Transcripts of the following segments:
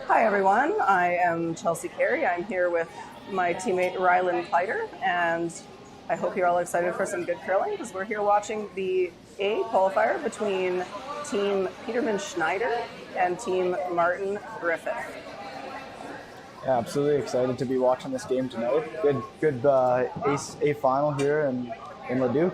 Hi everyone, I am Chelsea Carey. I'm here with my teammate Rylan Piter, and I hope you're all excited for some good curling because we're here watching the A-Qualifier between Team Peterman Schneider and Team Martin Griffith. Yeah, absolutely excited to be watching this game tonight. Good A final here in Leduc.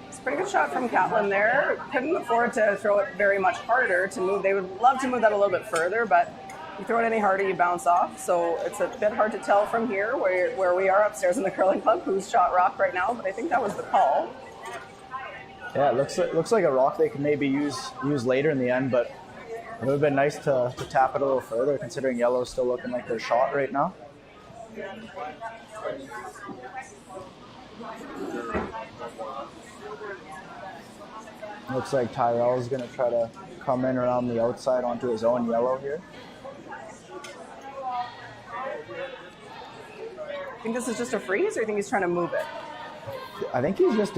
It's a pretty good shot from Catlin there. Couldn't afford to throw it very much harder to move. They would love to move that a little bit further, but you throw it any harder, you bounce off. So it's a bit hard to tell from here where we are upstairs in the curling club who's shot rock right now, but I think that was the call. Yeah, it looks like a rock they can maybe use later in the end, but it would have been nice to tap it a little further considering yellow's still looking like they're shot right now. Looks like Tyrel is going to try to come in around the outside onto his own yellow here. I think this is just a freeze, or you think he's trying to move it? I think it's just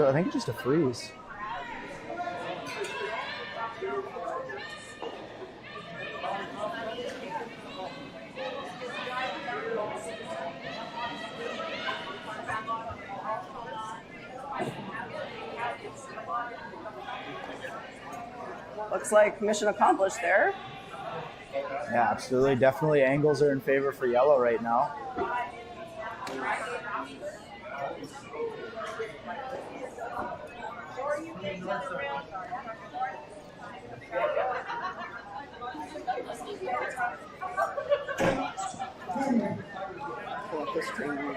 a freeze. Looks like mission accomplished there. Yeah, absolutely. Definitely angles are in favor for yellow right now. Pull up this screen.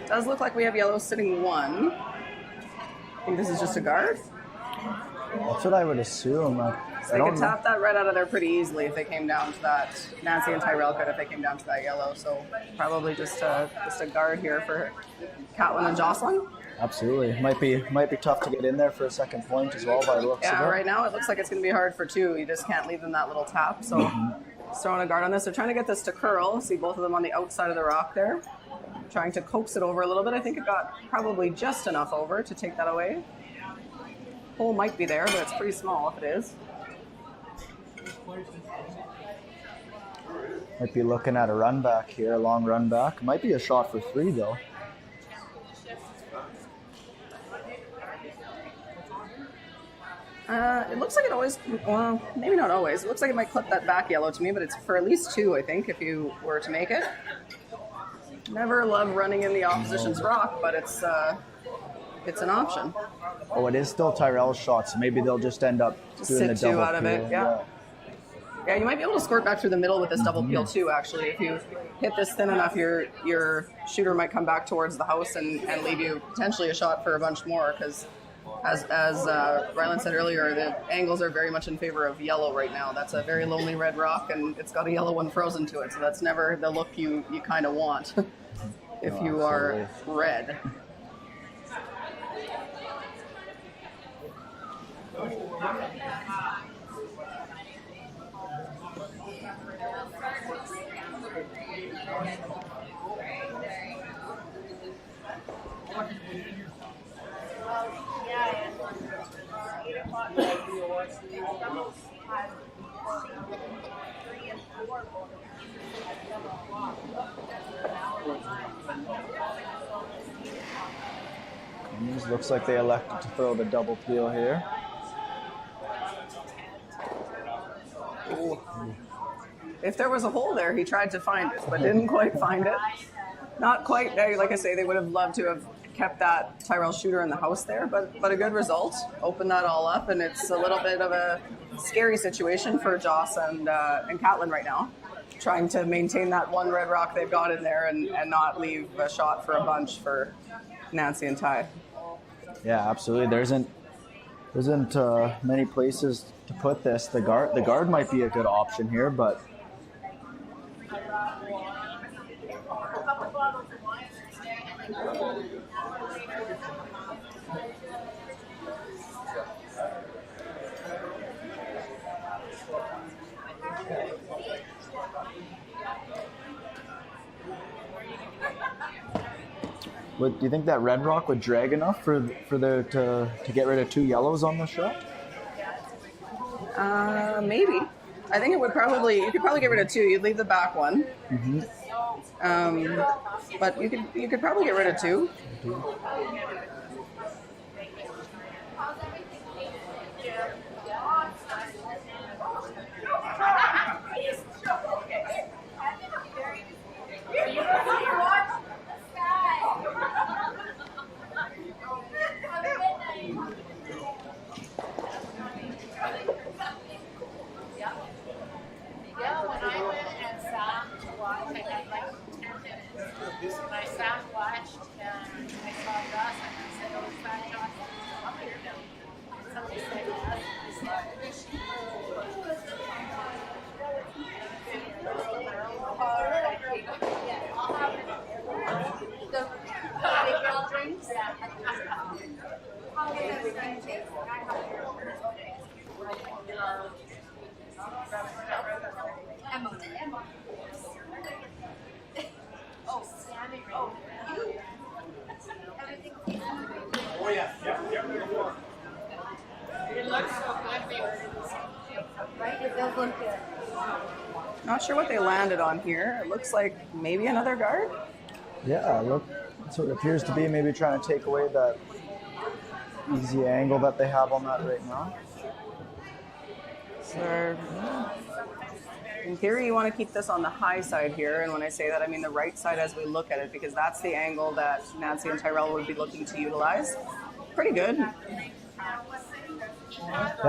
Does look like we have yellow sitting one. I think this is just a guard. That's what I would assume. So they could tap that red out of there pretty easily if they came down to that. Nancy and Tyrel could if they came down to that yellow. So probably just a guard here for Catlin and Jocelyn. Absolutely. Might be tough to get in there for a second point as well by the looks of it. Yeah, right now it looks like it's going to be hard for two. You just can't leave them that little tap. So just throwing a guard on this. They're trying to get this to curl. See both of them on the outside of the rock there. Trying to coax it over a little bit. I think it got probably just enough over to take that away. Hole might be there, but it's pretty small if it is. Might be looking at a run back here, a long run back. Might be a shot for three though. It looks like it always, well, maybe not always. It looks like it might clip that back yellow to me, but it's for at least two, I think, if you were to make it. Never love running in the opposition's rock, but it's an option. Oh, it is still Tyrel's shot, so maybe they'll just end up doing the double two out of peel. it, yeah. Yeah, you might be able to squirt back through the middle with this double peel too, actually. If you hit this thin enough, your shooter might come back towards the house and leave you potentially a shot for a bunch more, because as Rylan said earlier, the angles are very much in favor of yellow right now. That's a very lonely red rock, and it's got a yellow one frozen to it, so that's never the look you kind of want if you are red. Looks like they elected to throw the double peel here. Ooh. If there was a hole there, he tried to find it, but didn't quite find it. Not quite. Like I say, they would have loved to have kept that Tyrel shooter in the house there, but a good result. Open that all up, and it's a little bit of a scary situation for Joss and Catlin right now, trying to maintain that one red rock they've got in there and not leave a shot for a bunch for Nancy and Ty. Yeah, absolutely. There isn't many places to put this. The guard might be a good option here, but do you think that red rock would drag enough to get rid of 2 yellows on the shot? Maybe. I think it would probably. You could probably get rid of 2. You'd leave the back one. Mm-hmm. But you could probably get rid of 2. My son watched and I saw Gus and I said, oh, it's not Jocelyn. I'm here now. Somebody said yes. The drinks. Emma. Oh, Sammy. Oh, you. Everything. Oh, yeah. It looks so good. Right? It does look good. Not sure what they landed on here. It looks like maybe another guard. Yeah, look, that's what it appears to be. Maybe trying to take away that easy angle that they have on that right now. So, in theory, you want to keep this on the high side here. And when I say that, I mean the right side as we look at it, because that's the angle that Nancy and Tyrel would be looking to utilize. Pretty good. Yeah,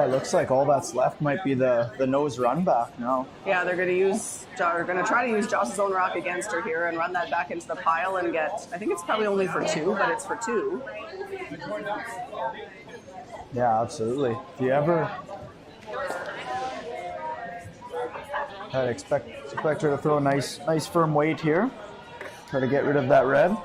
it looks like all that's left might be the nose run back now. Yeah, they're going to try to use Joss's own rock against her here and run that back into the pile and get, I think it's probably only for 2, but it's for 2. Yeah, absolutely. If you ever I'd expect her to throw a nice firm weight here. Try to get rid of that red.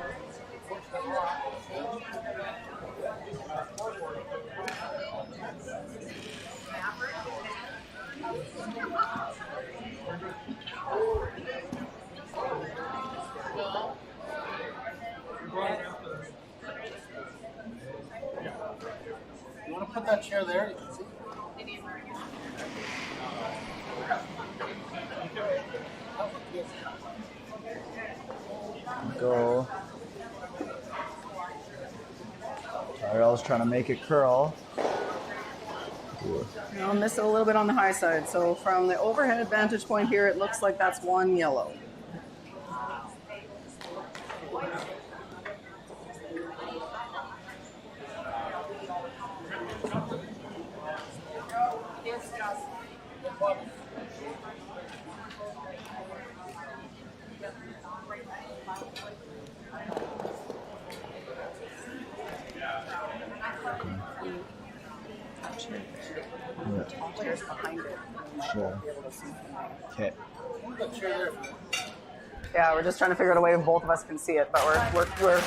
You want to put that chair there? You can see. Go. Tyrel's trying to make it curl. I'll miss it a little bit on the high side. So from the overhead vantage point here, it looks like that's 1 yellow. Chairs behind it. Sure. Okay. Yeah, we're just trying to figure out a way if both of us can see it, but we're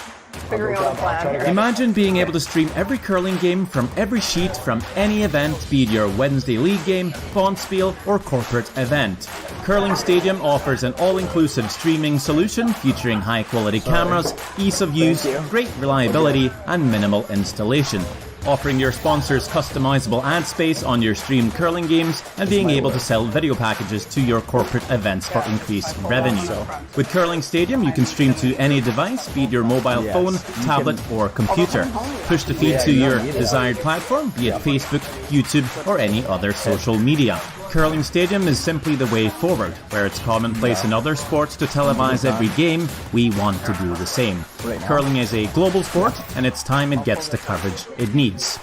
figuring out a plan here. Imagine being able to stream every curling game from every sheet from any event, be it your Wednesday league game, bonspiel, or corporate event. Curling Stadium offers an all-inclusive streaming solution featuring high-quality cameras, ease of use, great reliability, and minimal installation. Offering your sponsors customizable ad space on your streamed curling games and being able to sell video packages to your corporate events for increased revenue. With Curling Stadium, you can stream to any device, be it your mobile phone, tablet, or computer. Push the feed to your desired platform, be it Facebook, YouTube, or any other social media. Curling Stadium is simply the way forward. Where it's commonplace in other sports to televise every game, we want to do the same. Curling is a global sport, and it's time it gets the coverage it needs.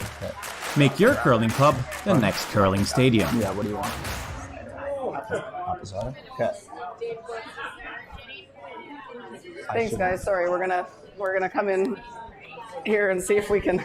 Make your curling club the next Curling Stadium. Yeah, what do you want? Okay. Thanks, guys. Sorry, we're gonna come in here and see if we can.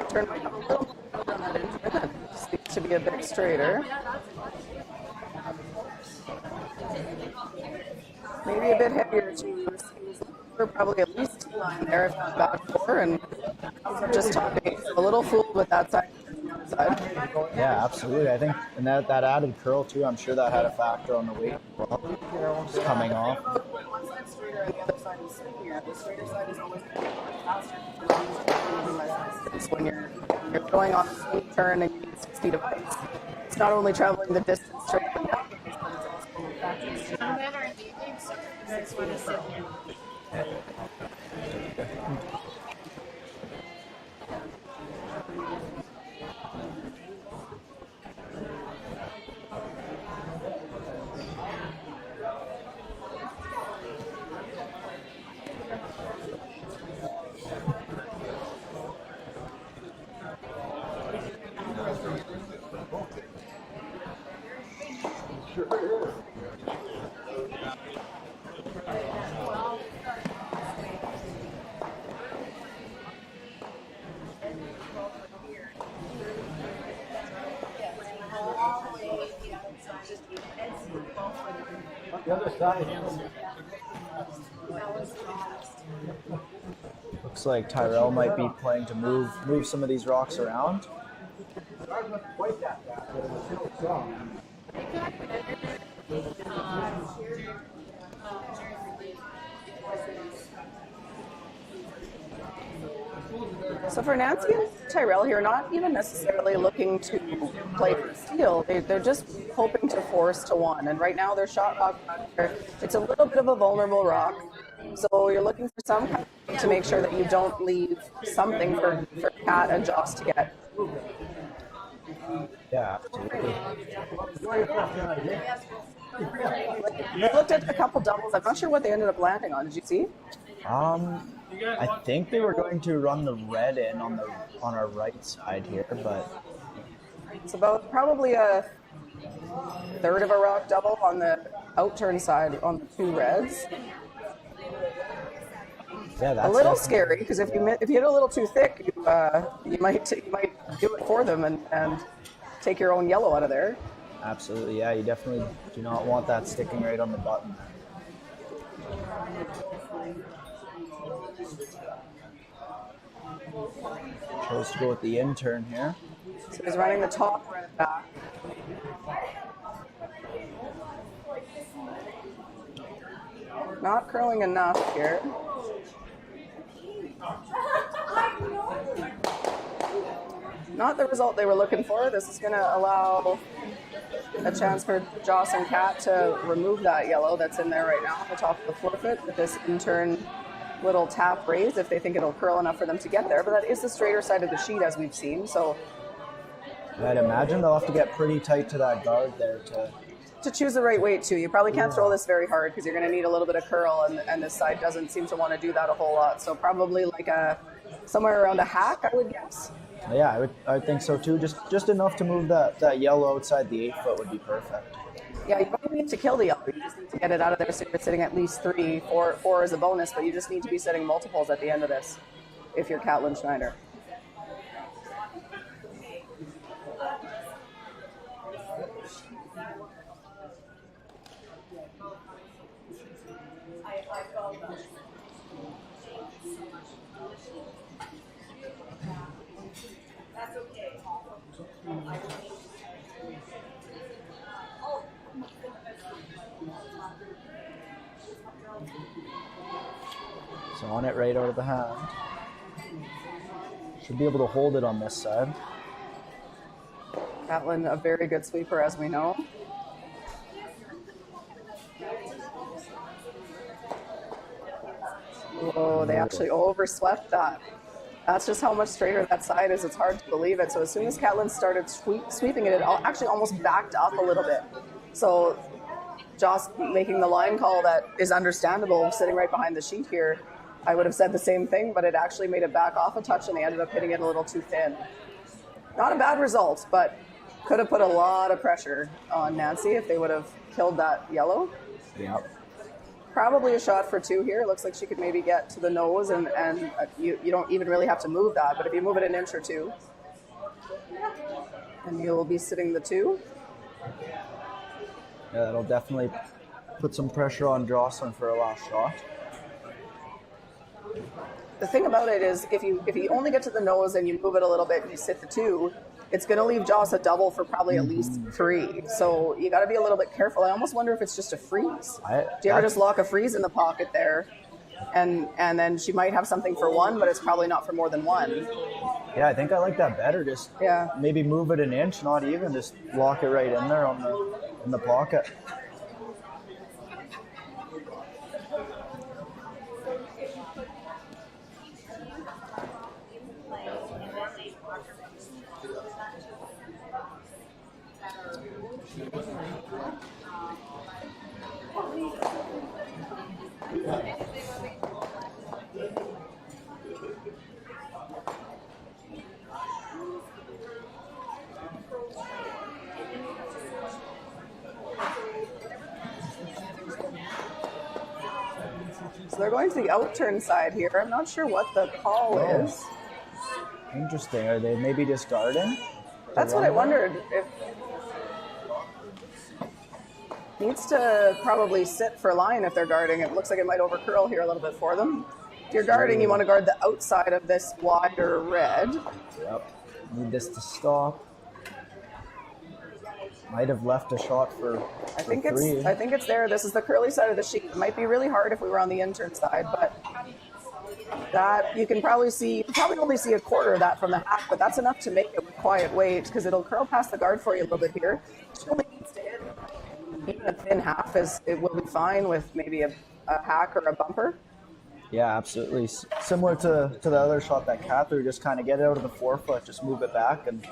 Turn my a little more on that engine. That seems to be a bit straighter. Maybe a bit heavier too. We're probably at least 9 there, if not back 4, and just talking a little fooled with that side. Yeah, absolutely. I think, and that added curl too, I'm sure that had a factor on the weight as well. Just coming off. One side straighter and the other side is swingier. The straighter side is always faster. When you're going on a swing turn and you need 6 feet of ice, it's not only traveling the distance straight but down, but it's also faster. Men are eating, so this one is sitting here. The other side. Looks like Tyrel might be playing to move some of these rocks around. So for Nancy and Tyrel here, not even necessarily looking to play for steal. They're just hoping to force to 1. And right now their shot rock, it's a little bit of a vulnerable rock. So you're looking for some kind of to make sure that you don't leave something for Kat and Joss to get. Yeah, absolutely. I looked at a couple doubles. I'm not sure what they ended up landing on. Did you see? I think they were going to run the red in on our right side here, but It's about probably a third of a rock double on the outturn side on the 2 reds. yeah, that's A little scary because if you hit a little too thick, you might do it for them and take your own yellow out of there. absolutely. Yeah, you definitely do not want that sticking right on the button. Chose to go with the in-turn here. So he's running the top red back. Not curling enough here. Not the result they were looking for. This is going to allow a chance for Joss and Kat to remove that yellow that's in there right now on the top of the forfeit with this in-turn little tap raise if they think it'll curl enough for them to get there. But that is the straighter side of the sheet as we've seen. So I'd imagine they'll have to get pretty tight to that guard there to choose the right weight too. You probably can't throw this very hard because you're going to need a little bit of curl, and this side doesn't seem to want to do that a whole lot. So probably like somewhere around a hack, I would guess. Yeah, I would think so too. Just enough to move that yellow outside the 8 foot would be perfect. Yeah, you don't need to kill the yellow. You just need to get it out of there so you're sitting at least 3, 4 is a bonus, but you just need to be setting multiples at the end of this if you're Catlin Schneider. So on it right out of the hand. Should be able to hold it on this side. Catlin, a very good sweeper, as we know. Oh, they actually overswept that. That's just how much straighter that side is. It's hard to believe it. So as soon as Catlin started sweeping it, it actually almost backed up a little bit. So Joss making the line call that is understandable, sitting right behind the sheet here, I would have said the same thing, but it actually made it back off a touch and they ended up hitting it a little too thin. Not a bad result, but could have put a lot of pressure on Nancy if they would have killed that yellow. Yep. probably a shot for 2 here. It looks like she could maybe get to the nose, and you don't even really have to move that, but if you move it an inch or 2, and you'll be sitting the 2. Yeah, that'll definitely put some pressure on Jocelyn for a last shot. The thing about it is, if you only get to the nose and you move it a little bit and you sit the 2, it's going to leave Joss a double for probably at least 3. So you got to be a little bit careful. I almost wonder if it's just a freeze. Do you ever just lock a freeze in the pocket there, and then she might have something for 1, but it's probably not for more than 1. Yeah, I think I like that better. Just maybe move it an inch, not even. Just lock it right in there in the pocket. So they're going to the outturn side here. I'm not sure what the call is. Interesting. Are they maybe discarding? That's what I wondered. If needs to probably sit for line if they're guarding. It looks like it might overcurl here a little bit for them. If you're guarding, you want to guard the outside of this wider red. Yep. Need this to stop. Might have left a shot for I think 3. it's there. This is the curly side of the sheet. It might be really hard if we were on the intern side, but that you can probably see. You probably only see a quarter of that from the half, but that's enough to make it with quiet weight because it'll curl past the guard for you a little bit here. She only needs to hit even a thin half it will be fine with maybe a hack or a bumper. Yeah, absolutely. Similar to the other shot that Cat threw, just kind of get it out of the forefoot, just move it back, and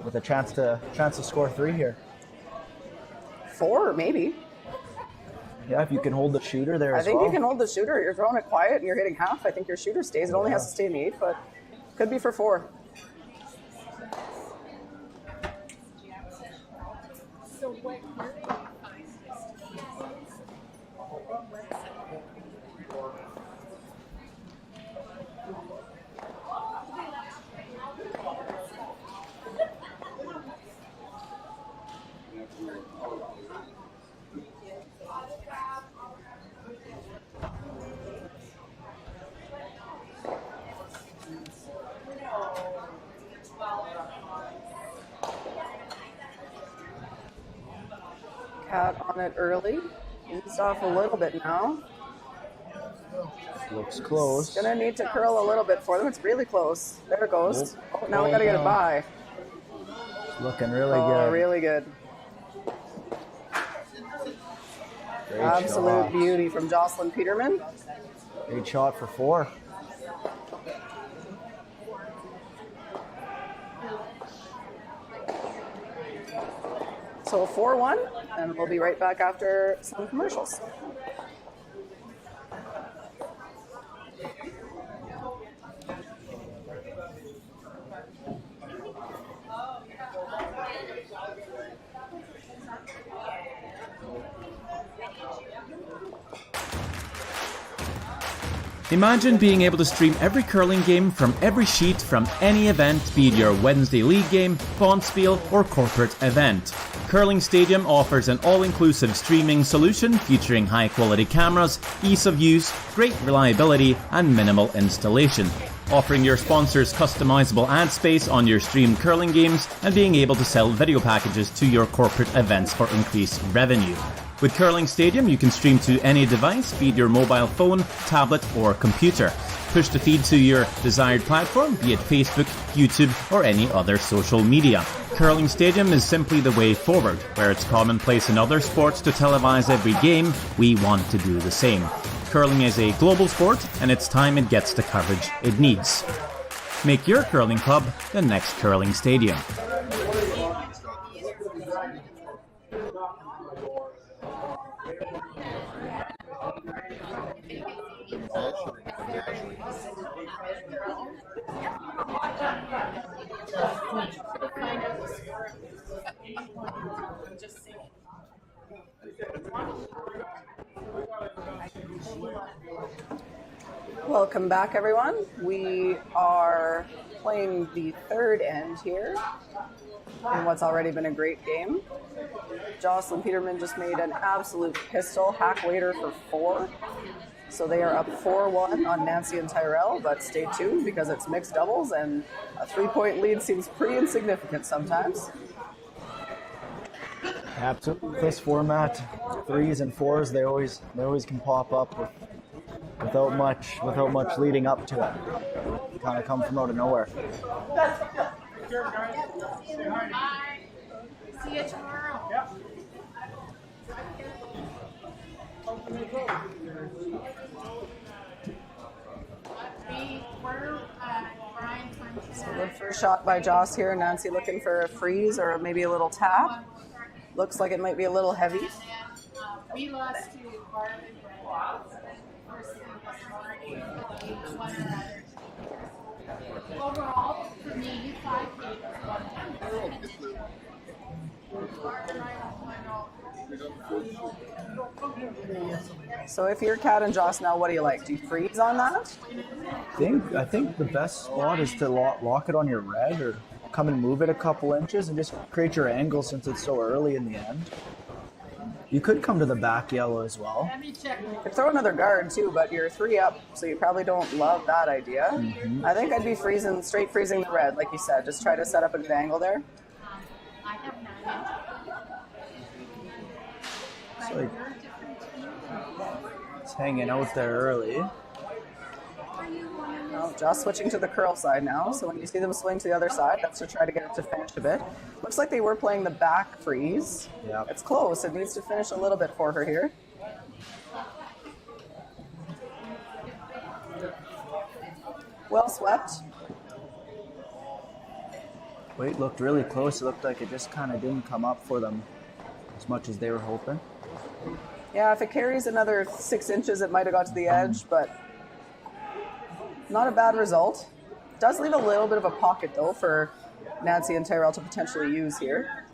with a chance to score 3 here. 4 maybe. Yeah, if you can hold the shooter there I as think well. you can hold the shooter. You're throwing it quiet and you're hitting half. I think your shooter stays. It only has to stay in the 8 foot. Could be for 4. So what Cat on it early. Eased off a little bit now. Looks close. Gonna need to curl a little bit for them. It's really close. There it goes. Oh, now we gotta get it by. Looking really Oh, good. really good. Great Absolute shot. beauty from Jocelyn Peterman. Great shot for 4. So 4-1, and we'll be right back after some commercials. Imagine being able to stream every curling game from every sheet from any event, be it your Wednesday league game, bonspiel, or corporate event. Curling Stadium offers an all-inclusive streaming solution featuring high-quality cameras, ease of use, great reliability, and minimal installation. Offering your sponsors customizable ad space on your streamed curling games and being able to sell video packages to your corporate events for increased revenue. With Curling Stadium, you can stream to any device, be it your mobile phone, tablet, or computer. Push the feed to your desired platform, be it Facebook, YouTube, or any other social media. Curling Stadium is simply the way forward. Where it's commonplace in other sports to televise every game, we want to do the same. Curling is a global sport, and it's time it gets the coverage it needs. Make your curling club the next Curling Stadium. Welcome back, everyone. We are playing the third end here in what's already been a great game. Jocelyn Peterman just made an absolute pistol hack waiter for 4. So they are up 4-1 on Nancy and Tyrel, but stay tuned because it's mixed doubles and a 3-point lead seems pretty insignificant sometimes. Absolutely. This format, 3s and 4s, they always can pop up without much leading up to it. Kind of come from out of nowhere. Bye. See you tomorrow. Yep. So good first shot by Joss here. Nancy looking for a freeze or maybe a little tap. Looks like it might be a little heavy. We lost to Barb and overall, for me, 5 games. So if you're Cat and Joss now, what do you like? Do you freeze on that? I think the best spot is to lock it on your red or come and move it a couple inches and just create your angle since it's so early in the end. You could come to the back yellow as well. You could throw another guard too, but you're 3 up, so you probably don't love that idea. Mm-hmm. I think I'd be straight freezing the red, like you said. Just try to set up a good angle there. I have 9. It's like it's hanging out there early. Oh, just switching to the curl side now. So when you see them swing to the other side, that's to try to get it to finish a bit. Looks like they were playing the back freeze. Yeah. It's close. It needs to finish a little bit for her here. Well swept. Weight looked really close. It looked like it just kind of didn't come up for them as much as they were hoping. Yeah, if it carries another 6 inches, it might have got to the edge, but not a bad result. Does leave a little bit of a pocket, though, for Nancy and Tyrel to potentially use here.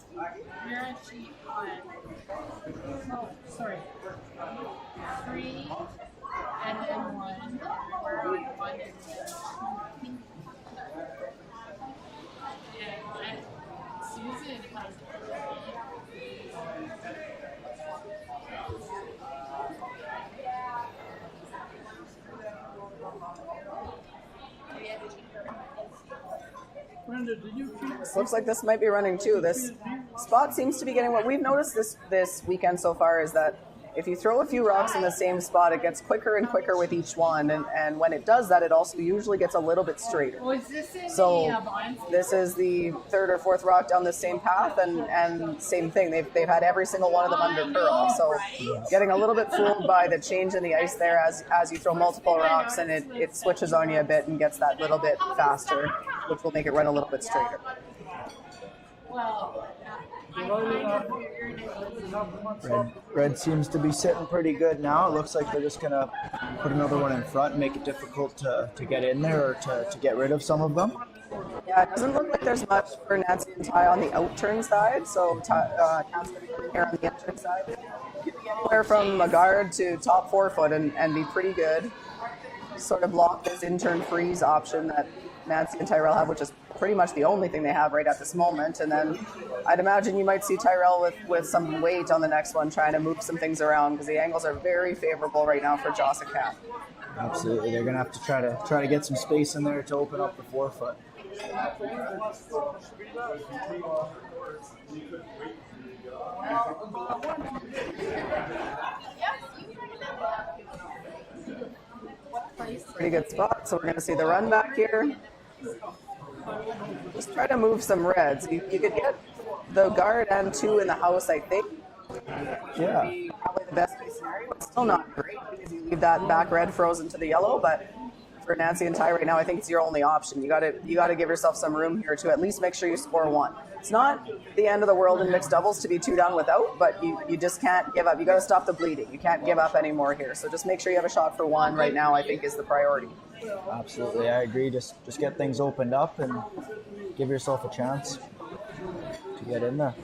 You're actually on. Oh, sorry. 3, and then 1. We're on 1 and 2. Yeah, Susan has. Looks like this might be running too. This spot seems to be getting, what we've noticed this weekend so far is that if you throw a few rocks in the same spot, it gets quicker and quicker with each one. And when it does that, it also usually gets a little bit straighter. Oh, is this in So the this is the 3rd or 4th rock down the same path, and same thing. They've had every single one of them under curl. So getting a little bit fooled by the change in the ice there as you throw multiple rocks, and it switches on you a bit and gets that little bit faster, which will make it run a little bit straighter. Well, Red seems to be sitting pretty good now. It looks like they're just going to put another one in front and make it difficult to get in there or to get rid of some of them. Yeah, it doesn't look like there's much for Nancy and Ty on the out-turn side, so Nancy's going to come here on the in-turn side. Anywhere from a guard to top 4 foot and be pretty good. Sort of block this in-turn freeze option that Nancy and Tyrel have, which is pretty much the only thing they have right at this moment. And then I'd imagine you might see Tyrel with some weight on the next one, trying to move some things around because the angles are very favorable right now for Joss and Cat. Absolutely, they're going to have to try to get some space in there to open up the 4 foot. Pretty good spot. So we're going to see the run back here. Just try to move some reds. You could get the guard and 2 in the house, I think. Yeah. Probably the best case scenario. It's still not great because you leave that back red frozen to the yellow, but for Nancy and Ty right now, I think it's your only option. You got to give yourself some room here to at least make sure you score 1. It's not the end of the world in mixed doubles to be 2 down without, but you just can't give up. You got to stop the bleeding. You can't give up anymore here. So just make sure you have a shot for 1 right now, I think, is the priority. Absolutely, I agree. Just get things opened up and give yourself a chance to get in there.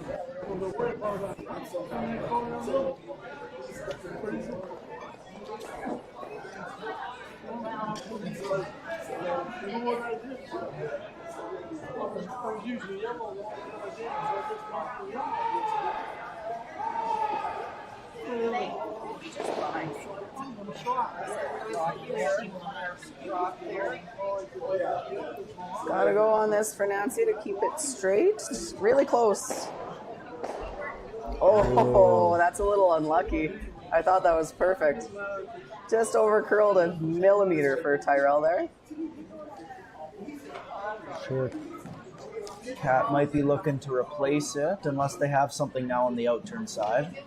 Gotta go on this for Nancy to keep it straight. Really close. Oh, that's a little unlucky. I thought that was perfect. Just over curled a millimeter for Tyrel there. Sure. Cat might be looking to replace it unless they have something now on the outturn side.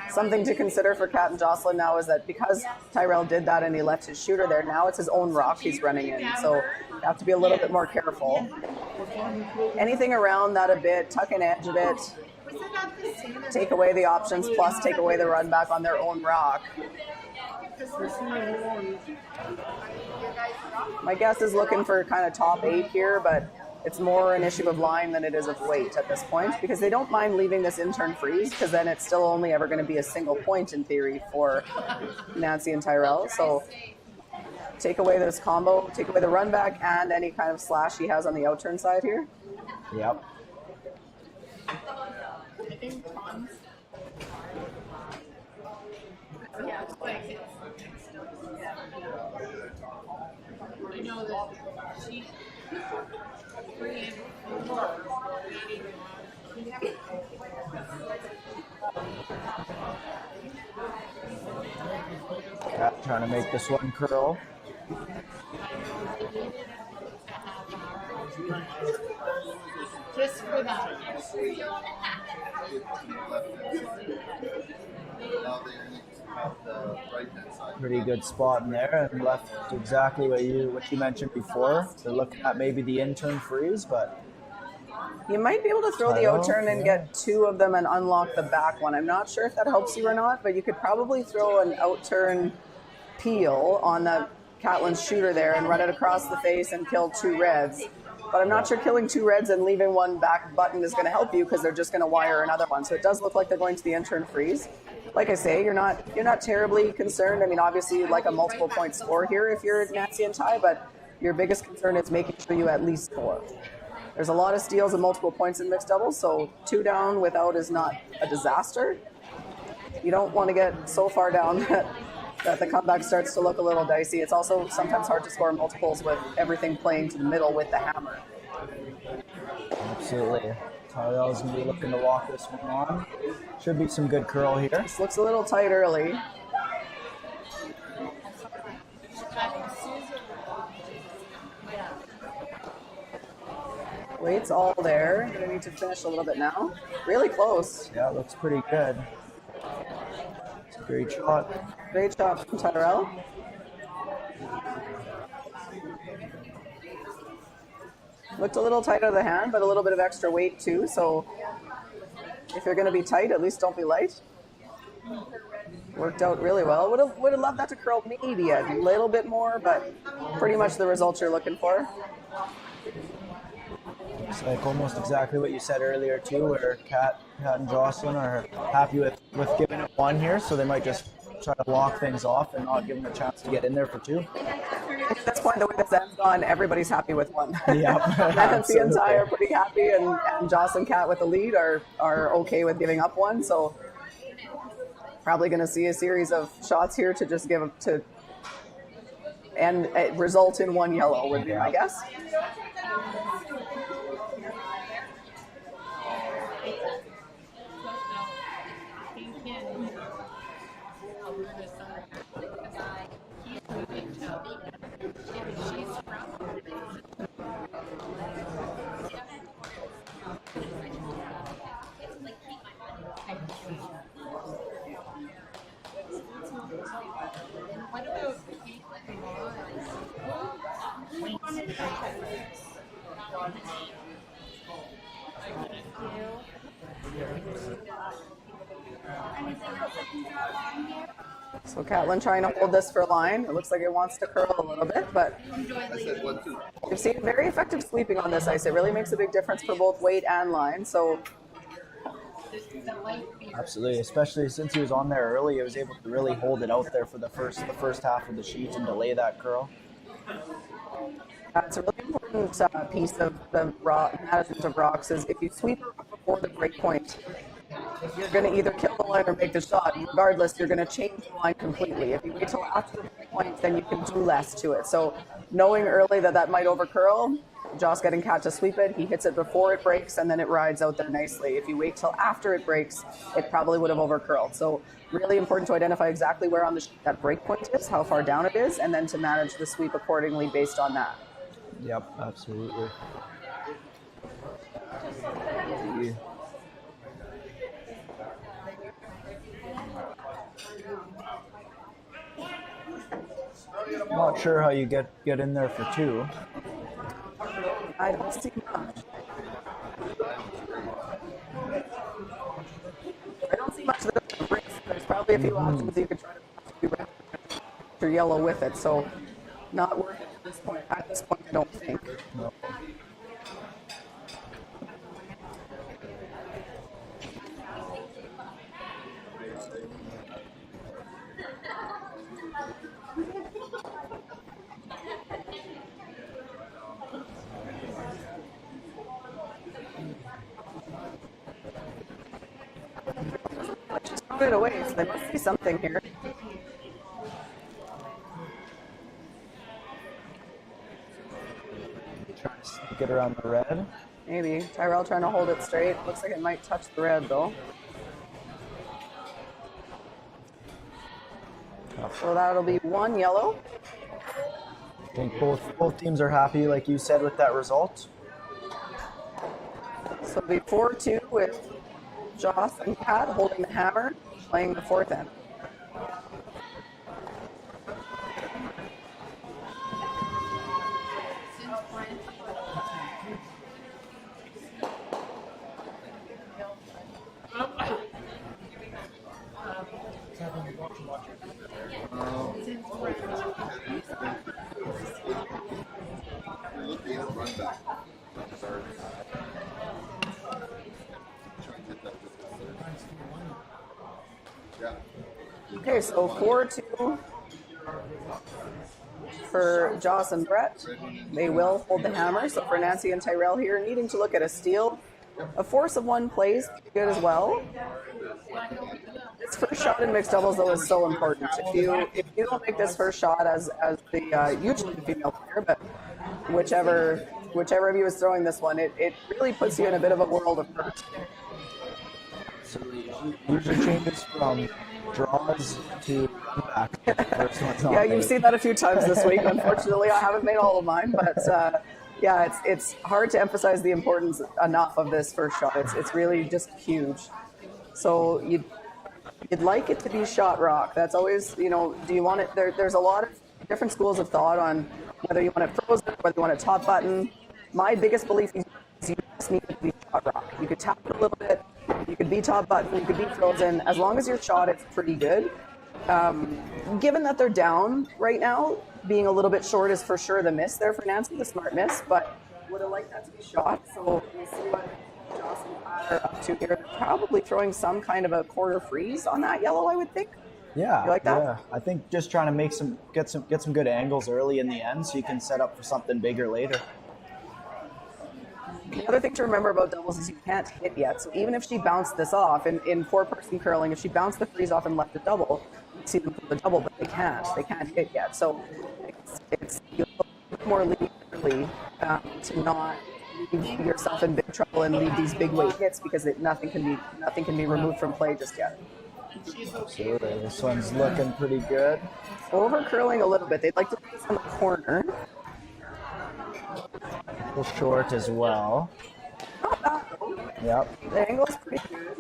Something to consider for Cat and Jocelyn now is that because Tyrel did that and he left his shooter there, now it's his own rock he's running in. So you have to be a little bit more careful. Anything around that a bit, tuck an edge a bit, take away the options, plus take away the run back on their own rock. My guess is looking for kind of top 8 here, but it's more an issue of line than it is of weight at this point, because they don't mind leaving this in-turn freeze, because then it's still only ever going to be a single point in theory for Nancy and Tyrel. So take away this combo, take away the run back and any kind of slash he has on the outturn side here. Yep. I know that she Cat trying to make this one curl. just for that. Pretty good spot in there, and left exactly what you mentioned before. They're looking at maybe the in-turn freeze, but You might be able to throw the out-turn and get 2 of them and unlock the back one. I'm not sure if that helps you or not, but you could probably throw an out-turn peel on the Catlin's shooter there and run it across the face and kill 2 reds. But I'm not sure killing 2 reds and leaving one back button is going to help you, because they're just going to wire another one. So it does look like they're going to the in-turn freeze. Like I say, you're not terribly concerned. I mean, obviously you'd like a multiple point score here if you're Nancy and Ty, but your biggest concern is making sure you at least score. There's a lot of steals and multiple points in mixed doubles, so 2 down without is not a disaster. You don't want to get so far down that the comeback starts to look a little dicey. It's also sometimes hard to score multiples with everything playing to the middle with the hammer. absolutely. Tyrel's going to be looking to walk this one on. Should be some good curl here. This looks a little tight early. Weight's all there. Gonna need to finish a little bit now. Really close. Yeah, looks pretty good. It's a great shot. Great shot from Tyrel. Looked a little tight out of the hand, but a little bit of extra weight too. So if you're going to be tight, at least don't be light. Worked out really well. Would have loved that to curl maybe a little bit more, but pretty much the results you're looking for. It's like almost exactly what you said earlier too, where Cat and Jocelyn are happy with giving it 1 here, so they might just try to lock things off and not give them a chance to get in there for 2. At this point, the way this end's gone, everybody's happy with 1. Yeah, Nancy and Ty are pretty happy, and Jocelyn Cat with the lead are okay with giving up 1. So probably going to see a series of shots here to just give to and result in 1 yellow would be my guess. So Catlin trying to hold this for line. It looks like it wants to curl a little bit, but we've seen very effective sweeping on this ice. It really makes a big difference for both weight and line. So absolutely, especially since he was on there early, he was able to really hold it out there for the first half of the sheet and delay that curl. Yeah, it's a really important piece of the management of rocks is if you sweep before the break point, you're going to either kill the line or make the shot. Regardless, you're going to change the line completely. If you wait till after the break point, then you can do less to it. So knowing early that that might overcurl, Joss getting Cat to sweep it, he hits it before it breaks, and then it rides out there nicely. If you wait till after it breaks, it probably would have overcurled. So really important to identify exactly where on the that break point is, how far down it is, and then to manage the sweep accordingly based on that. Yep, absolutely. Not sure how you get in there for 2. I don't see much. I don't see much that breaks. There's probably a few options you could try to do red or yellow with it. So not worth it at this point. At this point, I don't think. No. Just throw it away. So there must be something here. Trying to sneak it around the red. Maybe. Tyrel trying to hold it straight. Looks like it might touch the red, though. So that'll be 1 yellow. I think both teams are happy, like you said, with that result. So it'll be 4-2 with Joss and Cat holding the hammer, playing the 4th end. Okay, so 4-2 for Joss and Brett. They will hold the hammer. So for Nancy and Tyrel here, needing to look at a steal. A force of 1 plays good as well. This first shot in mixed doubles, though, is so important. If you don't make this first shot as the usually the female player, but whichever of you is throwing this one, it really puts you in a bit of a world of hurt. So usually changes from draws to back. Yeah, you've seen that a few times this week. Unfortunately, I haven't made all of mine, but yeah, it's hard to emphasize the importance enough of this first shot. It's really just huge. So you'd like it to be shot rock. That's always, do you want it? There's a lot of different schools of thought on whether you want it frozen, whether you want it top button. My biggest belief is you just need it to be shot rock. You could tap it a little bit. You could be top button, you could be frozen. As long as your shot is pretty good. Given that they're down right now, being a little bit short is for sure the miss there for Nancy, the smart miss, but would have liked that to be shot. So we'll see what Jocelyn are up to here. They're probably throwing some kind of a quarter freeze on that yellow, I would think. Yeah, you like that? Yeah. I think just trying to get some good angles early in the end so you can set up for something bigger later. The other thing to remember about doubles is you can't hit yet. So even if she bounced this off in 4-person curling, if she bounced the freeze off and left a double, you'd see them pull the double, but they can't. They can't hit yet. So it's a bit more legally to not leave yourself in big trouble and leave these big weight hits because nothing can be removed from play just yet. So this one's looking pretty good. Over curling a little bit. They'd like to put this on the corner. A little short as well. Not bad though. Yep. The angle is pretty good.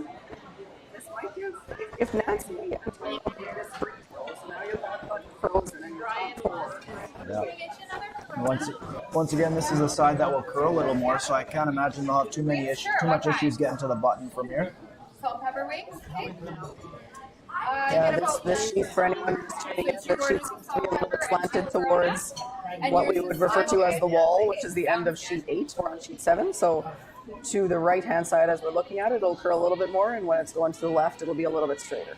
This might give, if Nancy and Tyrel get this free throw, so now you're back on frozen and you're top 4. Yep. Once again, this is a side that will curl a little more, so I can't imagine they'll have too much issues getting to the button from here. Salt and pepper wings, okay? Yeah, this sheet, for anyone who's tuning in, this sheet seems to be a little bit slanted towards what we would refer to as the wall, which is the end of sheet 8 or on sheet 7. So to the right-hand side as we're looking at it, it'll curl a little bit more, and when it's going to the left, it'll be a little bit straighter.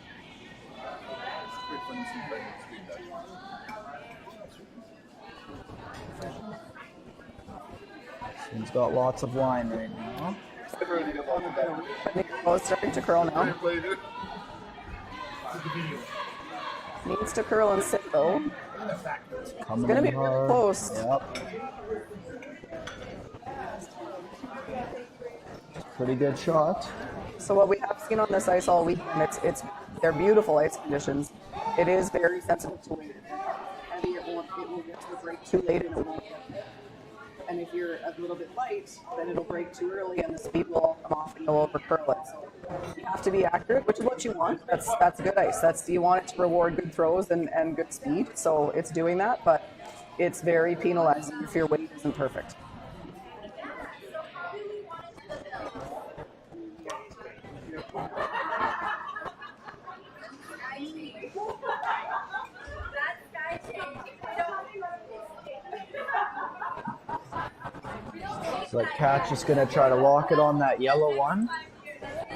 He's got lots of line right now. Oh, it's starting to curl now. Needs to curl and sit though. Coming It's gonna be hard. really close. Yep. Pretty good shot. So what we have seen on this ice all weekend, they're beautiful ice conditions. It is very sensitive to wind. Heavy, it will get to break too late and it won't get. And if you're a little bit light, then it'll break too early and the speed will all come off and you'll overcurl it. So you have to be accurate, which is what you want. That's good ice. You want it to reward good throws and good speed. So it's doing that, but it's very penalizing if your weight isn't perfect. So that catch is going to try to lock it on that yellow one.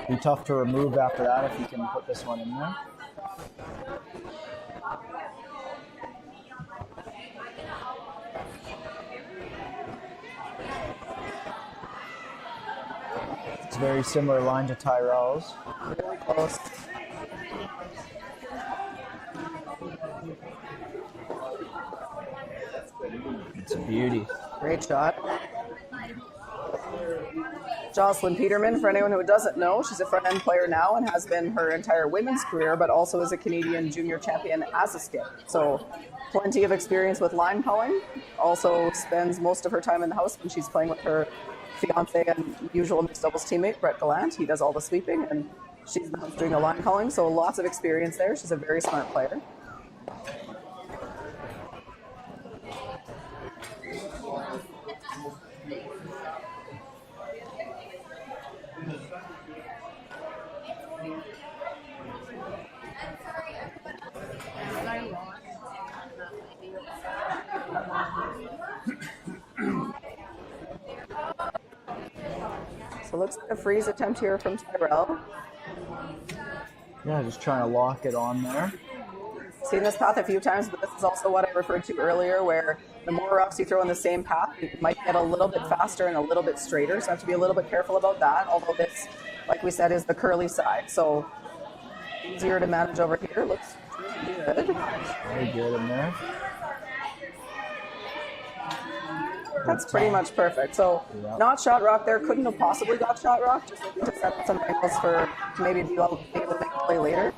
Be tough to remove after that if you can put this one in there. It's a very similar line to Tyrel's. Really close. It's a beauty. Great shot. Jocelyn Peterman, for anyone who doesn't know, she's a front-end player now and has been her entire women's career, but also is a Canadian junior champion as a skip. So plenty of experience with line calling. Also spends most of her time in the house when she's playing with her fiance and usual mixed doubles teammate, Brett Gallant. He does all the sweeping and she's in the house doing the line calling. So lots of experience there. She's a very smart player. So looks like a freeze attempt here from Tyrel. Yeah, just trying to lock it on there. Seen this path a few times, but this is also what I referred to earlier, where the more rocks you throw in the same path, it might get a little bit faster and a little bit straighter, so I have to be a little bit careful about that, although this, like we said, is the curly side, so easier to manage over here. Looks pretty good. Very good in there. That's pretty much perfect. So not shot rock there, couldn't have possibly got shot rock, just looking to set up some angles for maybe be able to make a play later.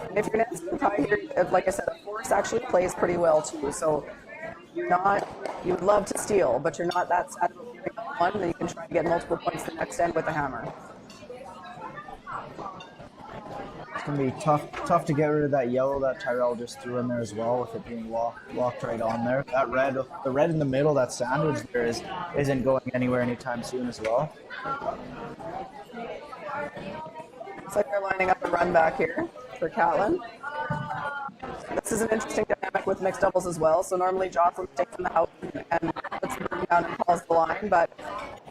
And if your net's high here, like I said, the force actually plays pretty well too. So you would love to steal, but you're not that sad about giving up one, then you can try to get multiple points the next end with a hammer. It's going to be tough to get rid of that yellow that Tyrel just threw in there as well, with it being locked right on there. That red, the red in the middle, that sandwich there isn't going anywhere anytime soon as well. Looks like they're lining up a run back here for Catlin. This is an interesting dynamic with mixed doubles as well. So normally Jocelyn stays in the house and puts the broom down and calls the line, but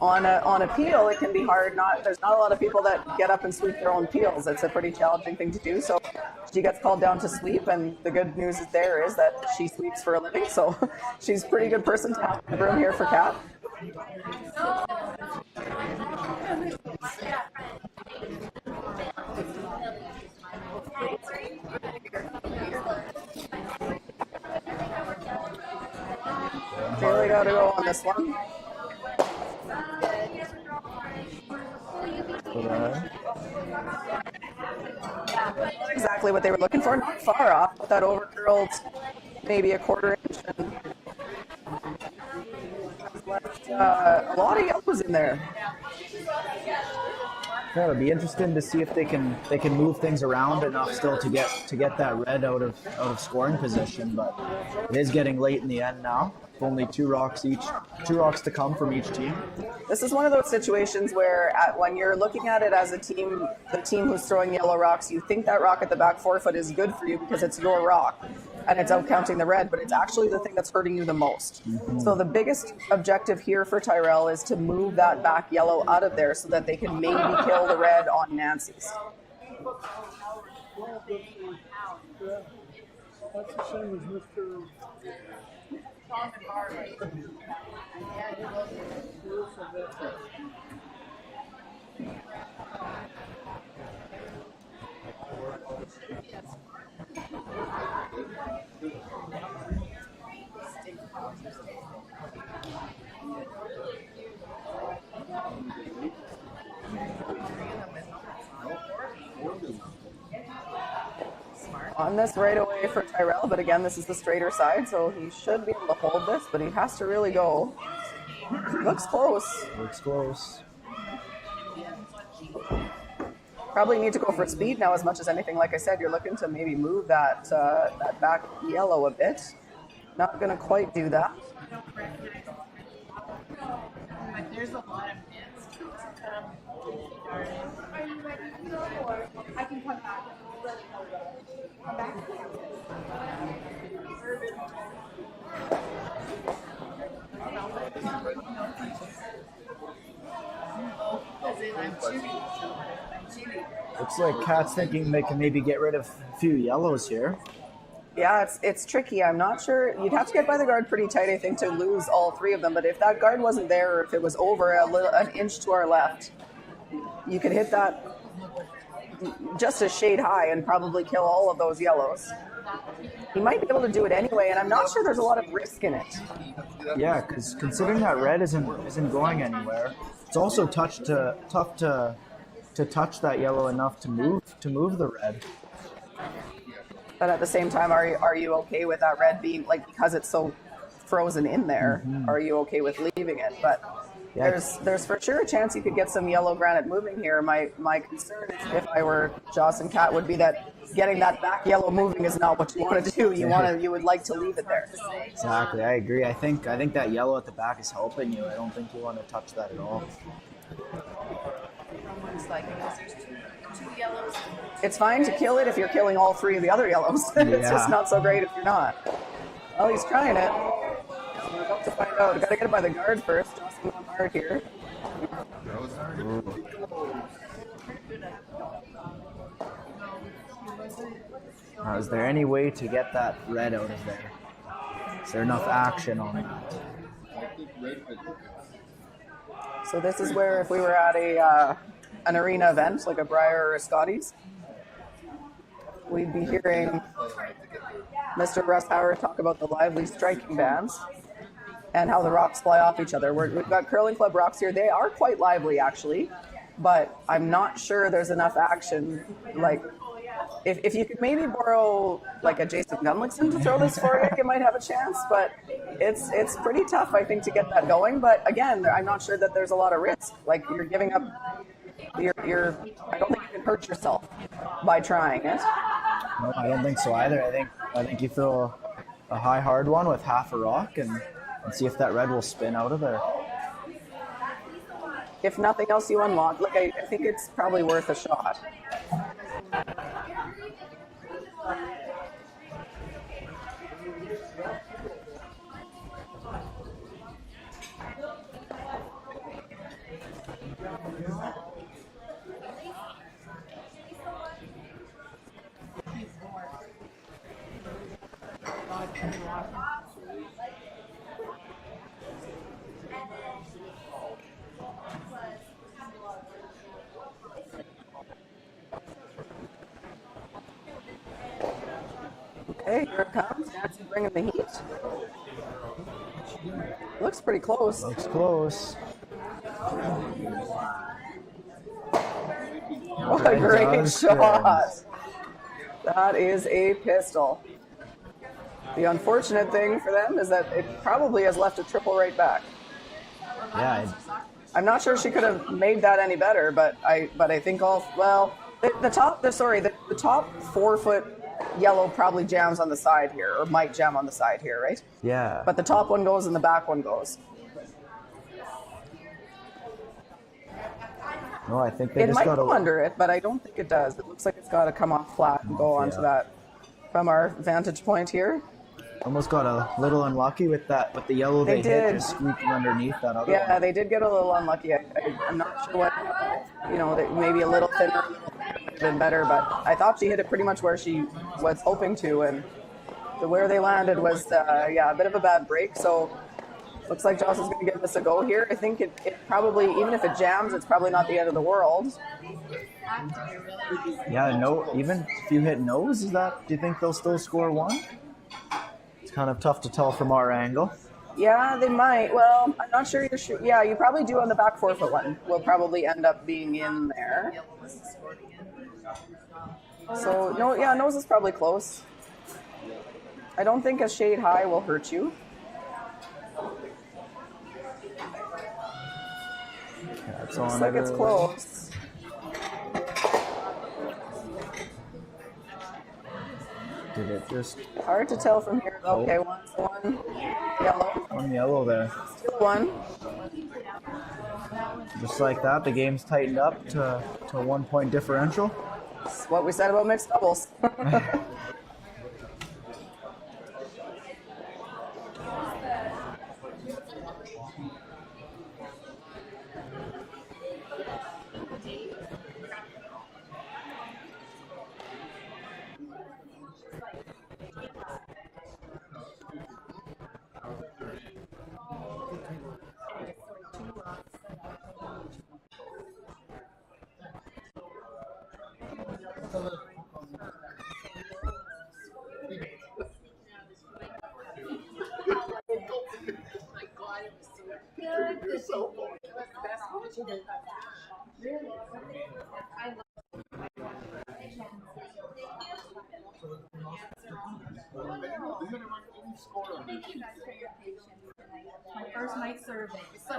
on a peel it can be hard. There's not a lot of people that get up and sweep their own peels. It's a pretty challenging thing to do. So she gets called down to sweep, and the good news is that she sweeps for a living. So she's a pretty good person to have in the room here for Cat. Really got to go on this one. Exactly what they were looking for. Not far off, but that overcurled maybe a quarter inch. And left a lot of yellows in there. Yeah, it'll be interesting to see if they can move things around enough still to get that red out of scoring position, but it is getting late in the end now. Only two rocks to come from each team. This is one of those situations where when you're looking at it as a team, the team who's throwing yellow rocks, you think that rock at the back forefoot is good for you because it's your rock and it's out counting the red, but it's actually the thing that's hurting you the most. Mm-hmm. So the biggest objective here for Tyrel is to move that back yellow out of there so that they can maybe kill the red on Nancy's. That's the same as Mr. strong and hard. On this right away for Tyrel, but again, this is the straighter side, so he should be able to hold this, but he has to really go. Looks close. Looks close. Probably need to go for speed now as much as anything. Like I said, you're looking to maybe move that that back yellow a bit. Not going to quite do that. But there's a lot of bits. I can come back. Come back. Looks like Cat's thinking they can maybe get rid of a few yellows here. Yeah, it's tricky. I'm not sure. You'd have to get by the guard pretty tight, I think, to lose all three of them. But if that guard wasn't there, or if it was over an inch to our left, you could hit that just a shade high and probably kill all of those yellows. He might be able to do it anyway, and I'm not sure there's a lot of risk in it. Yeah, because considering that red isn't going anywhere, it's also tough to touch that yellow enough to move the red. But at the same time, are you okay with that red being, like, because it's so frozen in there, are you okay with leaving it? But yeah, there's for sure a chance you could get some yellow granite moving here. My concern, if I were Jocelyn Cat, would be that getting that back yellow moving is not what you want to do. You would like to leave it there. Exactly, I agree. I think that yellow at the back is helping you. I don't think you want to touch that at all. Two yellows. It's fine to kill it if you're killing all three of the other yellows. It's just not so great if you're not. Well, he's trying it. We're about to find out. Got to get it by the guard first. Jocelyn on hard here. Now, is there any way to get that red out of there? Is there enough action on it? So this is where, if we were at an arena event, like a Briar or a Scotties, we'd be hearing Mr. Russ Howard talk about the lively striking bands and how the rocks fly off each other. We've got Curling Club rocks here. They are quite lively, actually, but I'm not sure there's enough action. Like, if you could maybe borrow like a Jason Gunlickson to throw this for you, you might have a chance, but it's pretty tough, I think, to get that going. But again, I'm not sure that there's a lot of risk. Like, you're giving up, I don't think you can hurt yourself by trying it. No, I don't think so either. I think you throw a high hard one with half a rock and see if that red will spin out of there. If nothing else, you unlock. Look, I think it's probably worth a shot. Okay, here it comes. Nancy bringing the heat. Looks pretty close. Looks close. What a great shot. That is a pistol. The unfortunate thing for them is that it probably has left a triple right back. Yeah. I'm not sure she could have made that any better, but I think the top 4 foot yellow probably jams on the side here, or might jam on the side here, right? Yeah. But the top one goes and the back one goes. No, I think they It just might got go under it, but I don't think it does. It looks like it's got to come off flat and go onto that from our vantage point here. Almost got a little unlucky with the yellow they hit, just squeaking underneath that other one. Yeah, they did get a little unlucky. I'm not sure what, maybe a little thinner would have been better, but I thought she hit it pretty much where she was hoping to, and where they landed was, yeah, a bit of a bad break. So looks like Jocelyn's going to give this a go here. I think it probably, even if it jams, it's probably not the end of the world. Yeah, no. Even if you hit nose, do you think they'll still score one? It's kind of tough to tell from our angle. Yeah, they might. Well, I'm not sure you're sure. Yeah, you probably do on the back 4-foot one. Will probably end up being in there. So no, yeah, nose is probably close. I don't think a shade high will hurt you. Yeah, it's Looks on like it's close. Did it just Hard to tell from here. Okay, one yellow. on yellow there? Still one. Just like that, the game's tightened up to a 1 point differential. That's what we said about mixed doubles. My first night survey. So.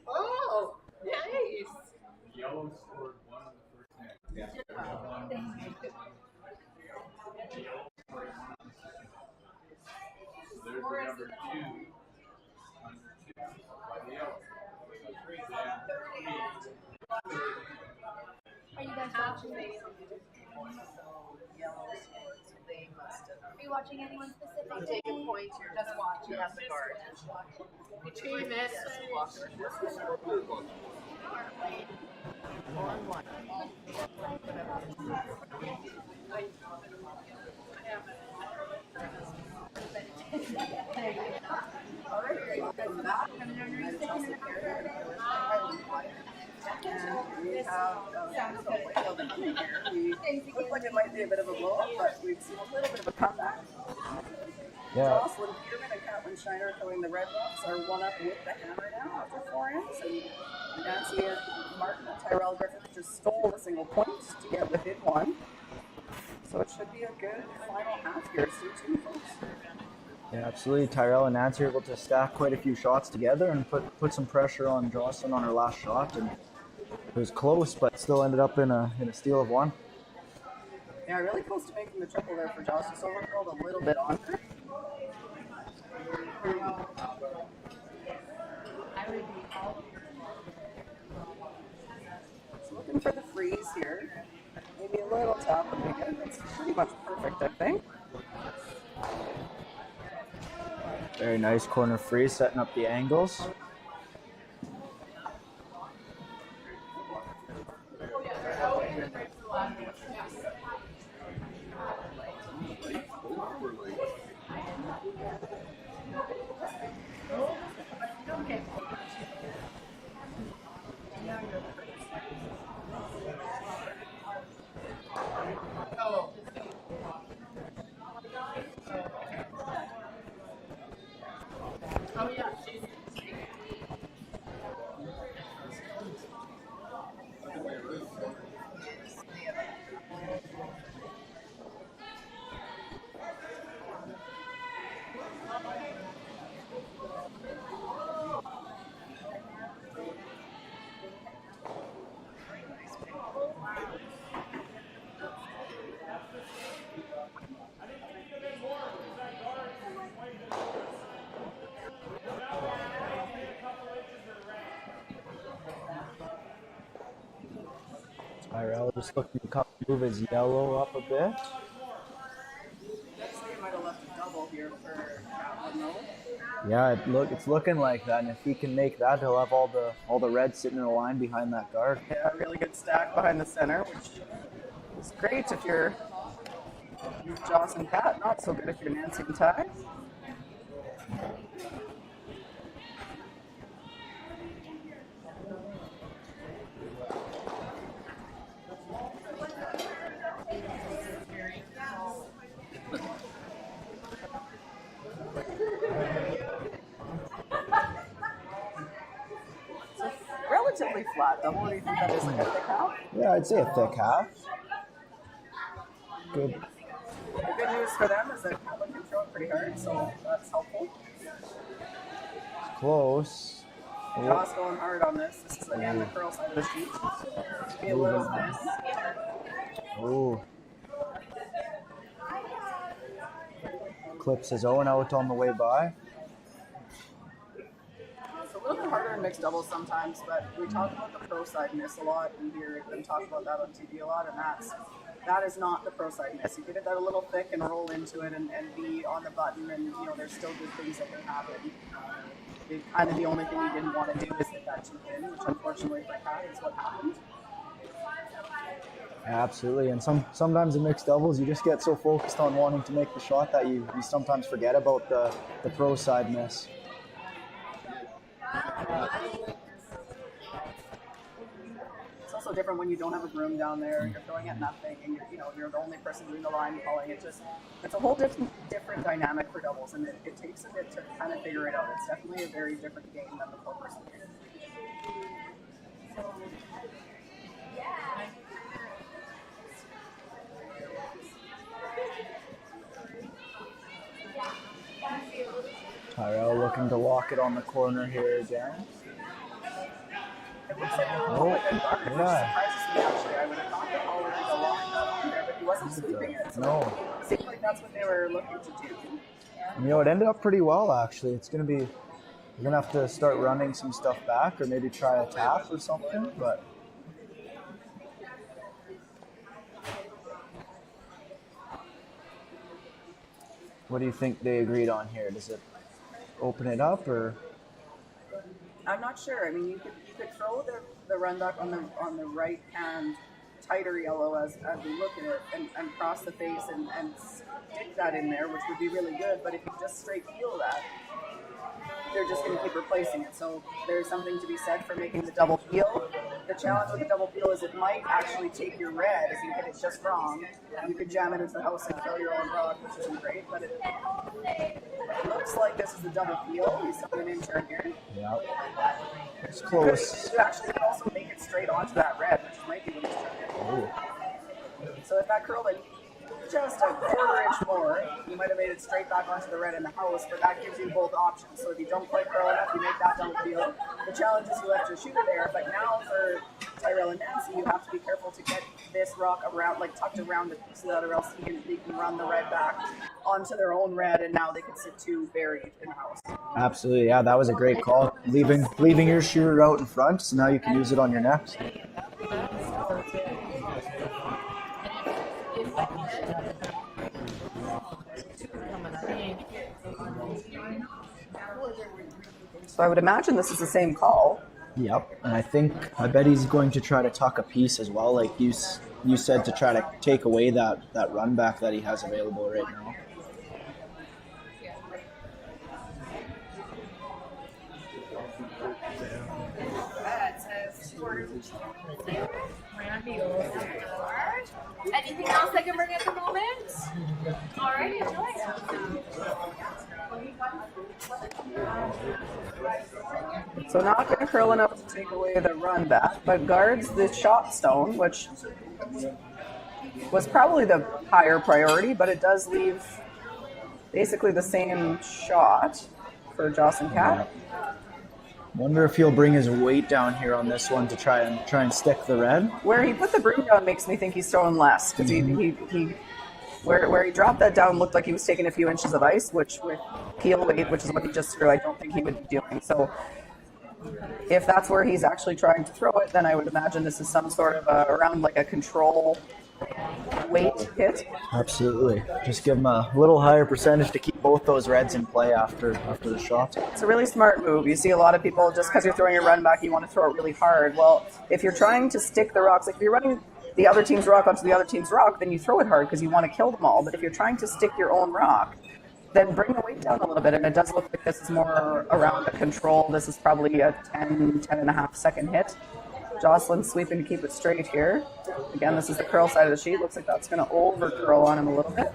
Oh, nice. Yellow scored one of the first night. Yeah. So there's the number 2. By the yellow. Are you guys watching? Are you watching anyone specific? Take a point here. Just watching as a guard. Team message. We have we look like it might be a bit of a blow up, but we've seen a little bit of a comeback. Yeah. Jocelyn, Peterman, and Catlin Schneider throwing the Red Rocks are one up with the hammer now after 4 ends. And Nancy and Martin and Tyrel Griffith just stole a single point to get within 1. So it should be a good final half here. Stay tuned, folks. Yeah, absolutely. Tyrel and Nancy are able to stack quite a few shots together and put some pressure on Jocelyn on her last shot, and it was close, but still ended up in a steal of 1. Yeah, really close to making the triple there for Jocelyn. So we're curled a little bit on her. So looking for the freeze here. Maybe a little top, but again, it's pretty much perfect, I think. Very nice corner freeze, setting up the angles. Tyrel just looking to move his yellow up a bit. Looks like he might have left a double here for Catlin, though. Yeah, it's looking like that, and if he can make that, he'll have all the red sitting in a line behind that guard. Yeah, really good stack behind the center, which is great if you're Jocelyn Cat, not so good if you're Nancy and Ty. Relatively flat double. Do you think that is like a thick half? Yeah, I'd say a thick half. Good. The good news for them is that Catlin can throw it pretty hard, so that's helpful. Close. Joss going hard on this. This is again the curl side of the sheet. Be a little thin. Ooh. Clips his own out on the way by. It's a little bit harder in mixed doubles sometimes, but we talk about the pro side miss a lot, and hear them talk about that on TV a lot, and that is not the pro side miss. You get it that a little thick and roll into it and be on the button, and there's still good things that can happen. Kind of the only thing you didn't want to do is hit that too thin, which unfortunately for Cat is what happened. Absolutely, and sometimes in mixed doubles you just get so focused on wanting to make the shot that you sometimes forget about the pro side miss. It's also different when you don't have a broom down there, you're throwing at nothing, and you're the only person doing the line calling it. It's a whole different dynamic for doubles, and it takes a bit to kind of figure it out. It's definitely a very different game than the pro person game. Tyrel looking to lock it on the corner here again. It looks like Oh, like a guard, which yeah. surprises me actually. I would have thought that Paul would be the lock on there, but he wasn't sweeping it. So No. it seemed like that's what they were looking to do. It ended up pretty well actually. We're gonna have to start running some stuff back, or maybe try a tap or something. But what do you think they agreed on here? Does it open it up or? I'm not sure. I mean, you could throw the run back on the right hand tighter yellow as we look at it and cross the face and stick that in there, which would be really good. But if you just straight peel that, they're just going to keep replacing it. So there's something to be said for making the double peel. The challenge with the double peel is it might actually take your red if you hit it just wrong. You could jam it into the house and kill your own rock, which isn't great. But it looks like this is the double peel. He's throwing an intern here. Yeah, it's close. You actually can also make it straight onto that red, which might be what he's trying to do. So if that curl in just a quarter-inch more, you might have made it straight back onto the red in the house, but that gives you both options. So if you don't quite curl enough, you make that double peel. The challenge is you left your shooter there, but now for Tyrel and Nancy, you have to be careful to get this rock around, like tucked around the piece of that, or else they can run the red back onto their own red, and now they can sit too buried in the house. Absolutely, yeah, that was a great call. Leaving your shooter out in front, so now you can use it on your next. So I would imagine this is the same call. Yep, and I bet he's going to try to tuck a piece as well, like you said, to try to take away that run back that he has available right now. Anything else I can bring at the moment? All right, enjoy. So not going to curl enough to take away the run back, but guards the shot stone, which was probably the higher priority, but it does leave basically the same shot for Jocelyn Cat. Wonder if he'll bring his weight down here on this one to try and stick the red. Where he put the broom down makes me think he's throwing less, because he where he dropped that down looked like he was taking a few inches of ice, which with peel weight, which is what he just threw, I don't think he would be doing. So if that's where he's actually trying to throw it, then I would imagine this is some sort of around like a control weight hit. Absolutely. Just give him a little higher percentage to keep both those reds in play after the shot. It's a really smart move. You see a lot of people, just because you're throwing a run back, you want to throw it really hard. Well, if you're trying to stick the rocks, like if you're running the other team's rock onto the other team's rock, then you throw it hard because you want to kill them all. But if you're trying to stick your own rock, then bring the weight down a little bit. And it does look like this is more around the control. This is probably a 10 and a half second hit. Jocelyn sweeping to keep it straight here. Again, this is the curl side of the sheet. Looks like that's going to over curl on him a little bit.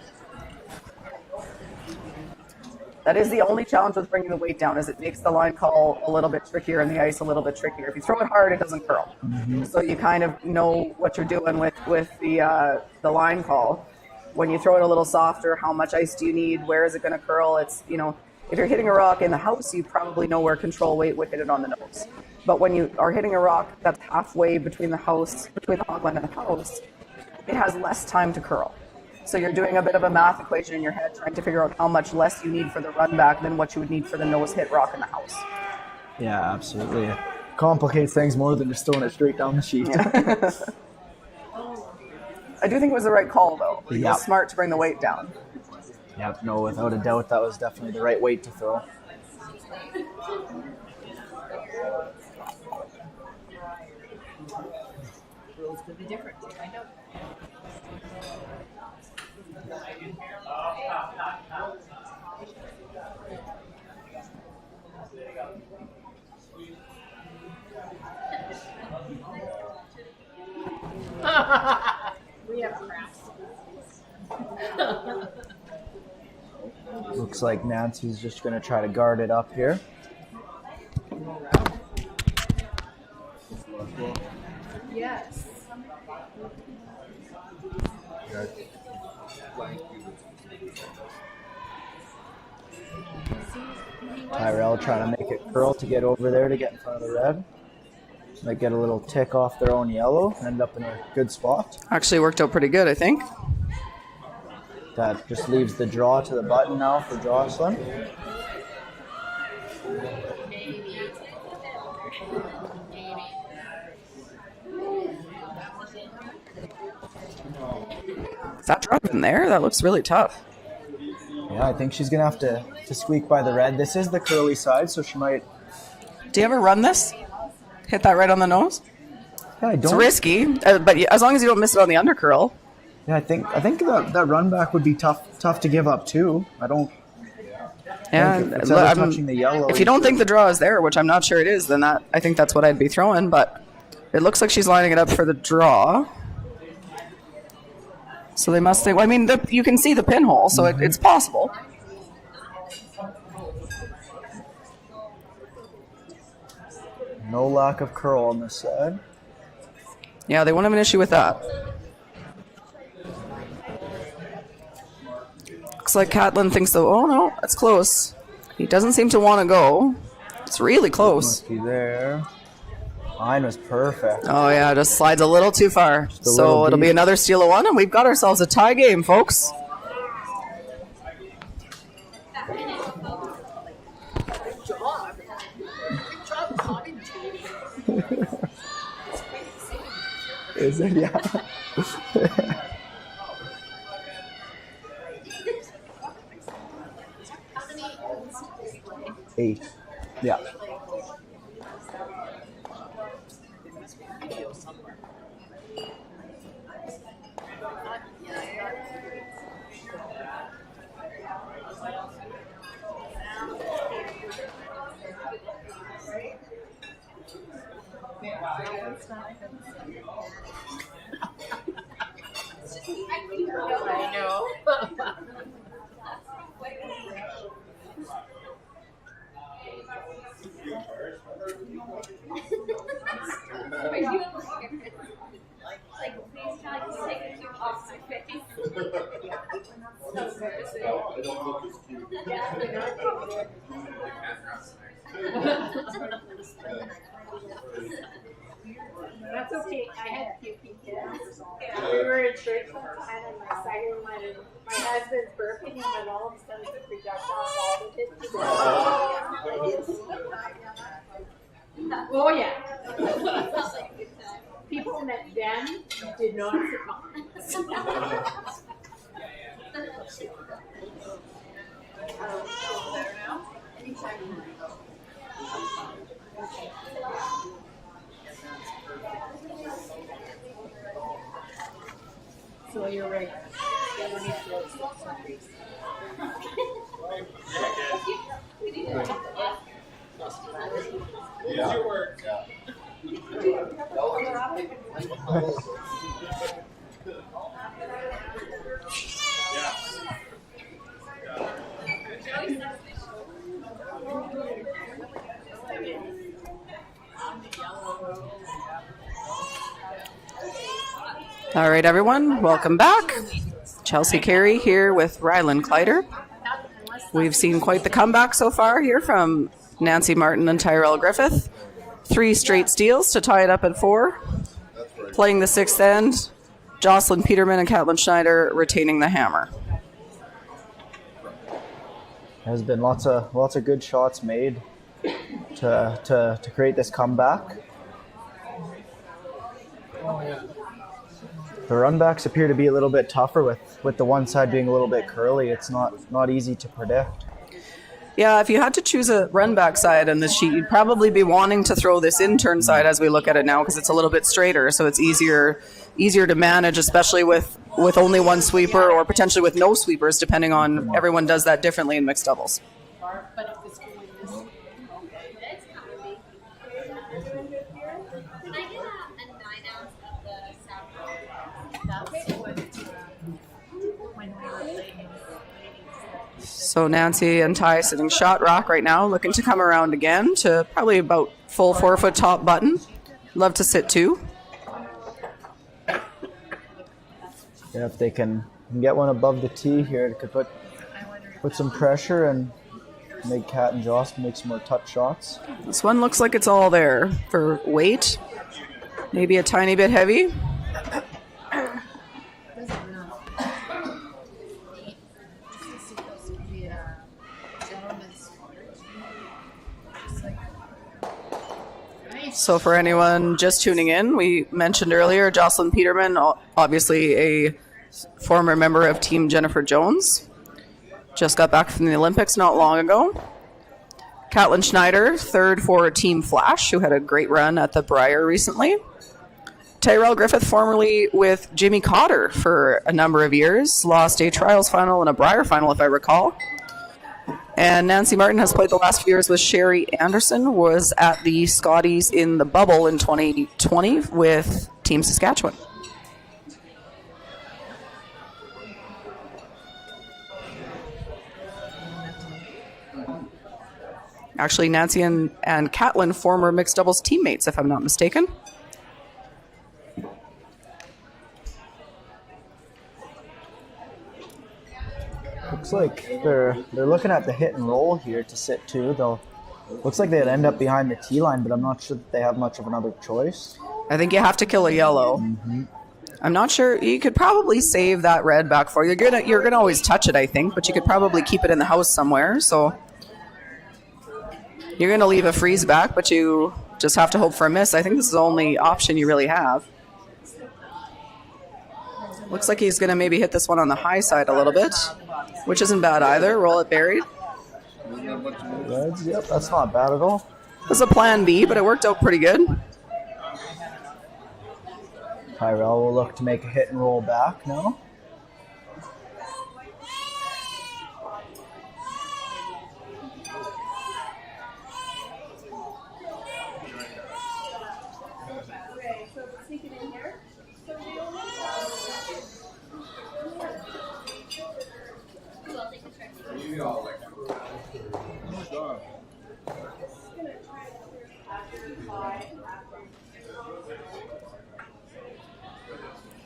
That is the only challenge with bringing the weight down, is it makes the line call a little bit trickier and the ice a little bit trickier. If you throw it hard, it doesn't curl. So you kind of know what you're doing with the line call. When you throw it a little softer, how much ice do you need? Where is it going to curl? It's, you know, if you're hitting a rock in the house, you probably know where control weight would hit it on the nose. But when you are hitting a rock that's halfway between the hog line and the house, it has less time to curl. So you're doing a bit of a math equation in your head, trying to figure out how much less you need for the run back than what you would need for the nose hit rock in the house. Yeah, absolutely. It complicates things more than just throwing it straight down the sheet. Yeah. I do think it was the right call, though. It Yeah. was smart to bring the weight down. Yep, no, without a doubt, that was definitely the right weight to throw. Rules could be different. I know. We have crafts. Looks like Nancy's just going to try to guard it up here. Yes. Tyrel trying to make it curl to get over there to get in front of the red. Might get a little tick off their own yellow, end up in a good spot. Actually worked out pretty good, I think. That just leaves the draw to the button now for Jocelyn. Is that drop in there? That looks really tough. Yeah, I think she's going to have to squeak by the red. This is the curly side, so she might... Do you ever run this? Hit that right on the nose? Yeah, I It's don't... risky, but as long as you don't miss it on the undercurl. Yeah, I think that run back would be tough to give up too. I don't Yeah, think if it's ever touching the yellow. if you don't think the draw is there, which I'm not sure it is, then I think that's what I'd be throwing. But it looks like she's lining it up for the draw. So they must think. Well, I mean, you can see the pinhole, so it's possible. No lack of curl on this side. Yeah, they won't have an issue with that. Looks like Catlin thinks though. Oh no, that's close. He doesn't seem to want to go. It's really close. Must be there. Mine was perfect. Oh yeah, just slides a little too far. a So little it'll be deep. another steal of one, and we've got ourselves a tie game, folks. Is it? Yeah. 8. Yeah. I know. That's okay. I had a few kids. We were in church one time, and my second one, my husband's burping, and then all of a sudden the projectile ball hit Oh yeah. People that then did not survive. So you're right. Yeah, we need to go to something. All right, everyone, welcome back. Chelsea Carey here with Rylan Kleider. We've seen quite the comeback so far here from Nancy Martin and Tyrel Griffith. 3 straight steals to tie it up at 4. Playing the 6th end, Jocelyn, Peterman, and Catlin Schneider retaining the hammer. There's been lots of good shots made to create this comeback. The runbacks appear to be a little bit tougher with the one side being a little bit curly. It's not easy to predict. Yeah, if you had to choose a run back side on this sheet, you'd probably be wanting to throw this in-turn side as we look at it now because it's a little bit straighter, so it's easier to manage, especially with only one sweeper or potentially with no sweepers, depending on everyone does that differently in mixed doubles. But if it's going this way. Can I get a 9 ounce of the sour? That's what when we were playing. So Nancy and Ty sitting shot rock right now, looking to come around again to probably about full 4-foot top button. Love to sit 2. Yeah, if they can get one above the tee here, it could put some pressure and make Kat and Joss make some more touch shots. This one looks like it's all there for weight. Maybe a tiny bit heavy. So for anyone just tuning in, we mentioned earlier Jocelyn Peterman, obviously a former member of Team Jennifer Jones. Just got back from the Olympics not long ago. Catlin Schneider, 3rd for Team Flash, who had a great run at the Brier recently. Tyrel Griffith, formerly with Jimmy Cotter for a number of years, lost a trials final and a Brier final, if I recall. And Nancy Martin has played the last few years with Sherry Anderson, was at the Scotties in the bubble in 2020 with Team Saskatchewan. Actually, Nancy and Catlin, former mixed doubles teammates, if I'm not mistaken. Looks like they're looking at the hit and roll here to sit 2. Looks like they'd end up behind the tee line, but I'm not sure that they have much of another choice. I think you have to kill a yellow. I'm not sure. You could probably save that red back for you. You're gonna always touch it, I think, but you could probably keep it in the house somewhere. So you're gonna leave a freeze back, but you just have to hope for a miss. I think this is the only option you really have. Looks like he's gonna maybe hit this one on the high side a little bit, which isn't bad either. Roll it buried. Reds, yep, that's not bad at all. This is a plan B, but it worked out pretty good. Tyrel will look to make a hit and roll back now.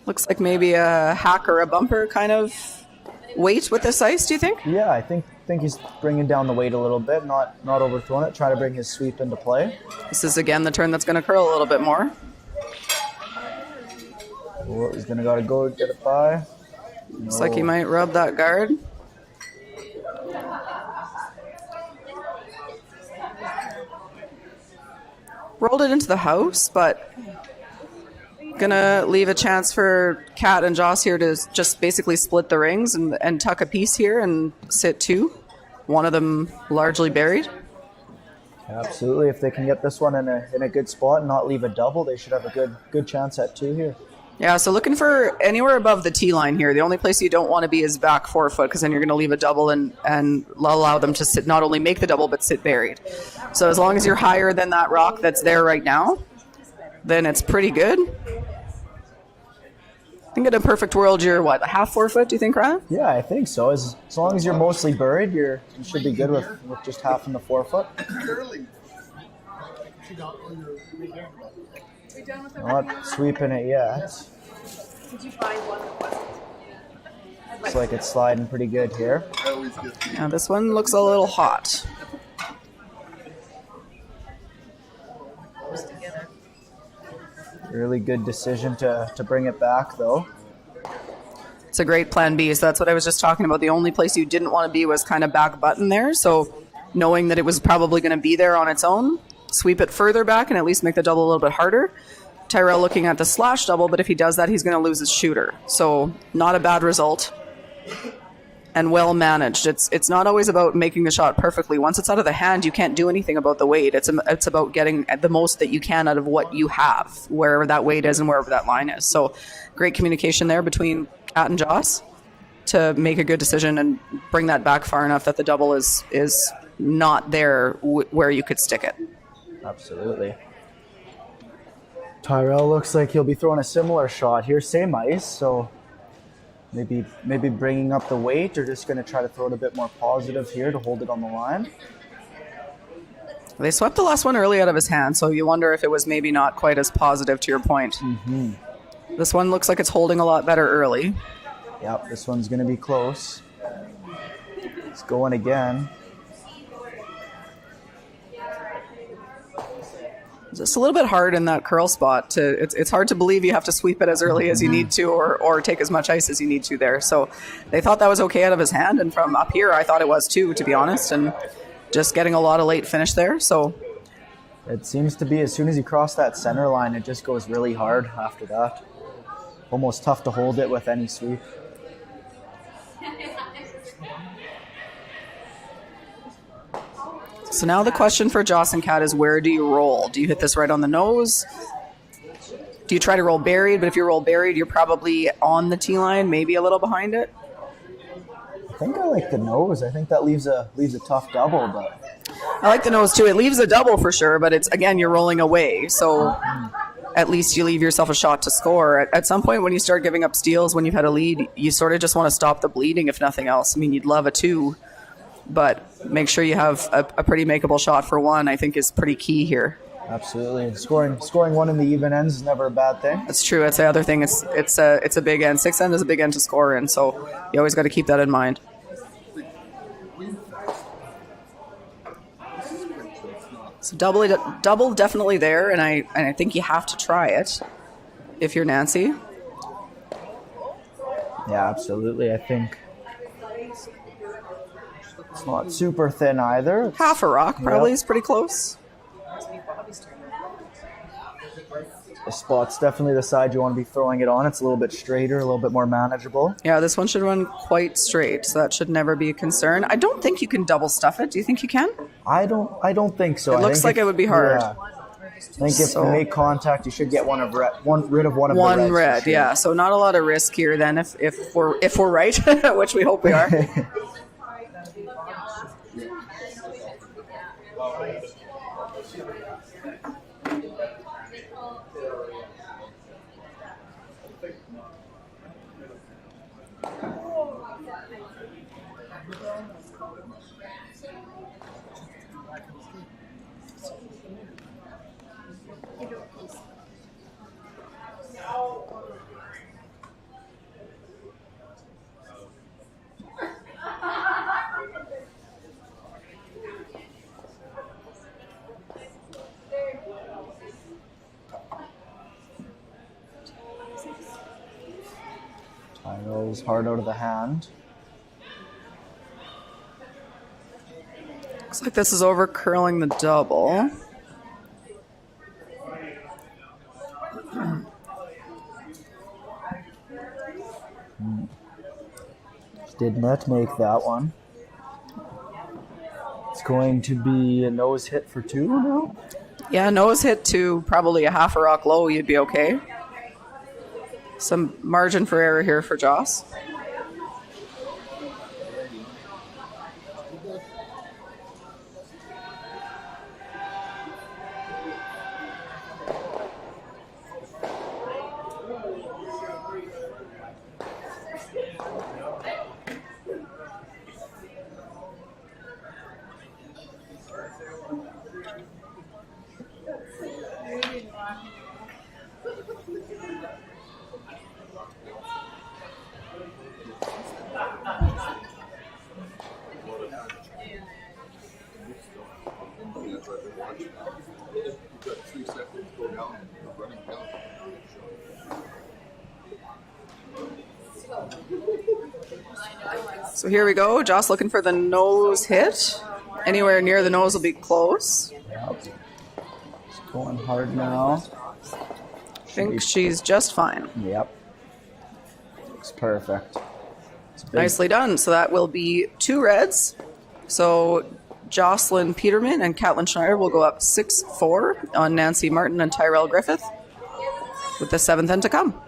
Looks like maybe a hack or a bumper kind of weight with this ice, do you think? Yeah, I think he's bringing down the weight a little bit, not overthrowing it, trying to bring his sweep into play. This is, again, the turn that's going to curl a little bit more. Oh, he's going to go get it by. Looks like he might rub that guard. Rolled it into the house, but gonna leave a chance for Kat and Joss here to just basically split the rings and tuck a piece here and sit 2. One of them largely buried. Absolutely. If they can get this one in a good spot and not leave a double, they should have a good chance at 2 here. Yeah, so looking for anywhere above the tee line here. The only place you don't want to be is back 4 foot, because then you're going to leave a double and allow them to sit, not only make the double, but sit buried. So as long as you're higher than that rock that's there right now, then it's pretty good. I think in a perfect world, you're what, a half 4 foot, do you think, Ryan? Yeah, I think so. As long as you're mostly buried, you should be good with just half in the 4 foot. Not sweeping it yet. Did you find one that wasn't? Looks like it's sliding pretty good here. Yeah, this one looks a little hot. Really good decision to bring it back, though. It's a great plan B. So that's what I was just talking about. The only place you didn't want to be was kind of back button there. So knowing that it was probably going to be there on its own, sweep it further back and at least make the double a little bit harder. Tyrel looking at the slash double, but if he does that, he's going to lose his shooter. So not a bad result and well managed. It's not always about making the shot perfectly. Once it's out of the hand, you can't do anything about the weight. It's about getting the most that you can out of what you have, wherever that weight is and wherever that line is. So great communication there between Kat and Joss to make a good decision and bring that back far enough that the double is not there where you could stick it. Absolutely. Tyrel looks like he'll be throwing a similar shot here, same ice, so maybe bringing up the weight, or just going to try to throw it a bit more positive here to hold it on the line. They swept the last one early out of his hand, so you wonder if it was maybe not quite as positive, to your point. Mm-hmm. This one looks like it's holding a lot better early. Yep, this one's going to be close. It's going again. Just a little bit hard in that curl spot. It's hard to believe you have to sweep it as early as you need to, or take as much ice as you need to there. So they thought that was okay out of his hand, and from up here I thought it was too, to be honest, and just getting a lot of late finish there. So it seems to be as soon as you cross that center line, it just goes really hard after that. Almost tough to hold it with any sweep. So now the question for Joss and Kat is, where do you roll? Do you hit this right on the nose? Do you try to roll buried? But if you roll buried, you're probably on the tee line, maybe a little behind it. I think I like the nose. I think that leaves a tough double, but I like the nose too. It leaves a double for sure, but it's, again, you're rolling away. So at least you leave yourself a shot to score. At some point when you start giving up steals, when you've had a lead, you sort of just want to stop the bleeding, if nothing else. I mean, you'd love a 2, but make sure you have a pretty makeable shot for 1, I think, is pretty key here. absolutely. Scoring 1 in the even ends is never a bad thing. That's true. That's the other thing. It's a big end. 6 end is a big end to score in, so you always got to keep that in mind. So double definitely there, and I think you have to try it if you're Nancy. Yeah, absolutely. I think it's not super thin either. Half a rock probably Yep. is pretty close. The spot's definitely the side you want to be throwing it on. It's a little bit straighter, a little bit more manageable. Yeah, this one should run quite straight, so that should never be a concern. I don't think you can double stuff it. Do you think you can? I don't think so. It looks like it would be hard. Yeah. I think if you make contact, you should get rid of one of the One reds, red, for sure. yeah. So not a lot of risk here then, if we're right, which we hope we are. Tyrel's hard out of the hand. Looks like this is over curling the double. Did not make that one. It's going to be a nose hit for 2 now. Yeah, nose hit to probably a half a rock low, you'd be okay. Some margin for error here for Joss. So here we go. Joss looking for the nose hit. Anywhere near the nose will be close. Yep. It's going hard now. I think she's just fine. Yep. Looks perfect. It's big. Nicely done. So that will be 2 reds. So Jocelyn Peterman and Catlin Schneider will go up 6-4 on Nancy Martin and Tyrel Griffith with the 7th end to come.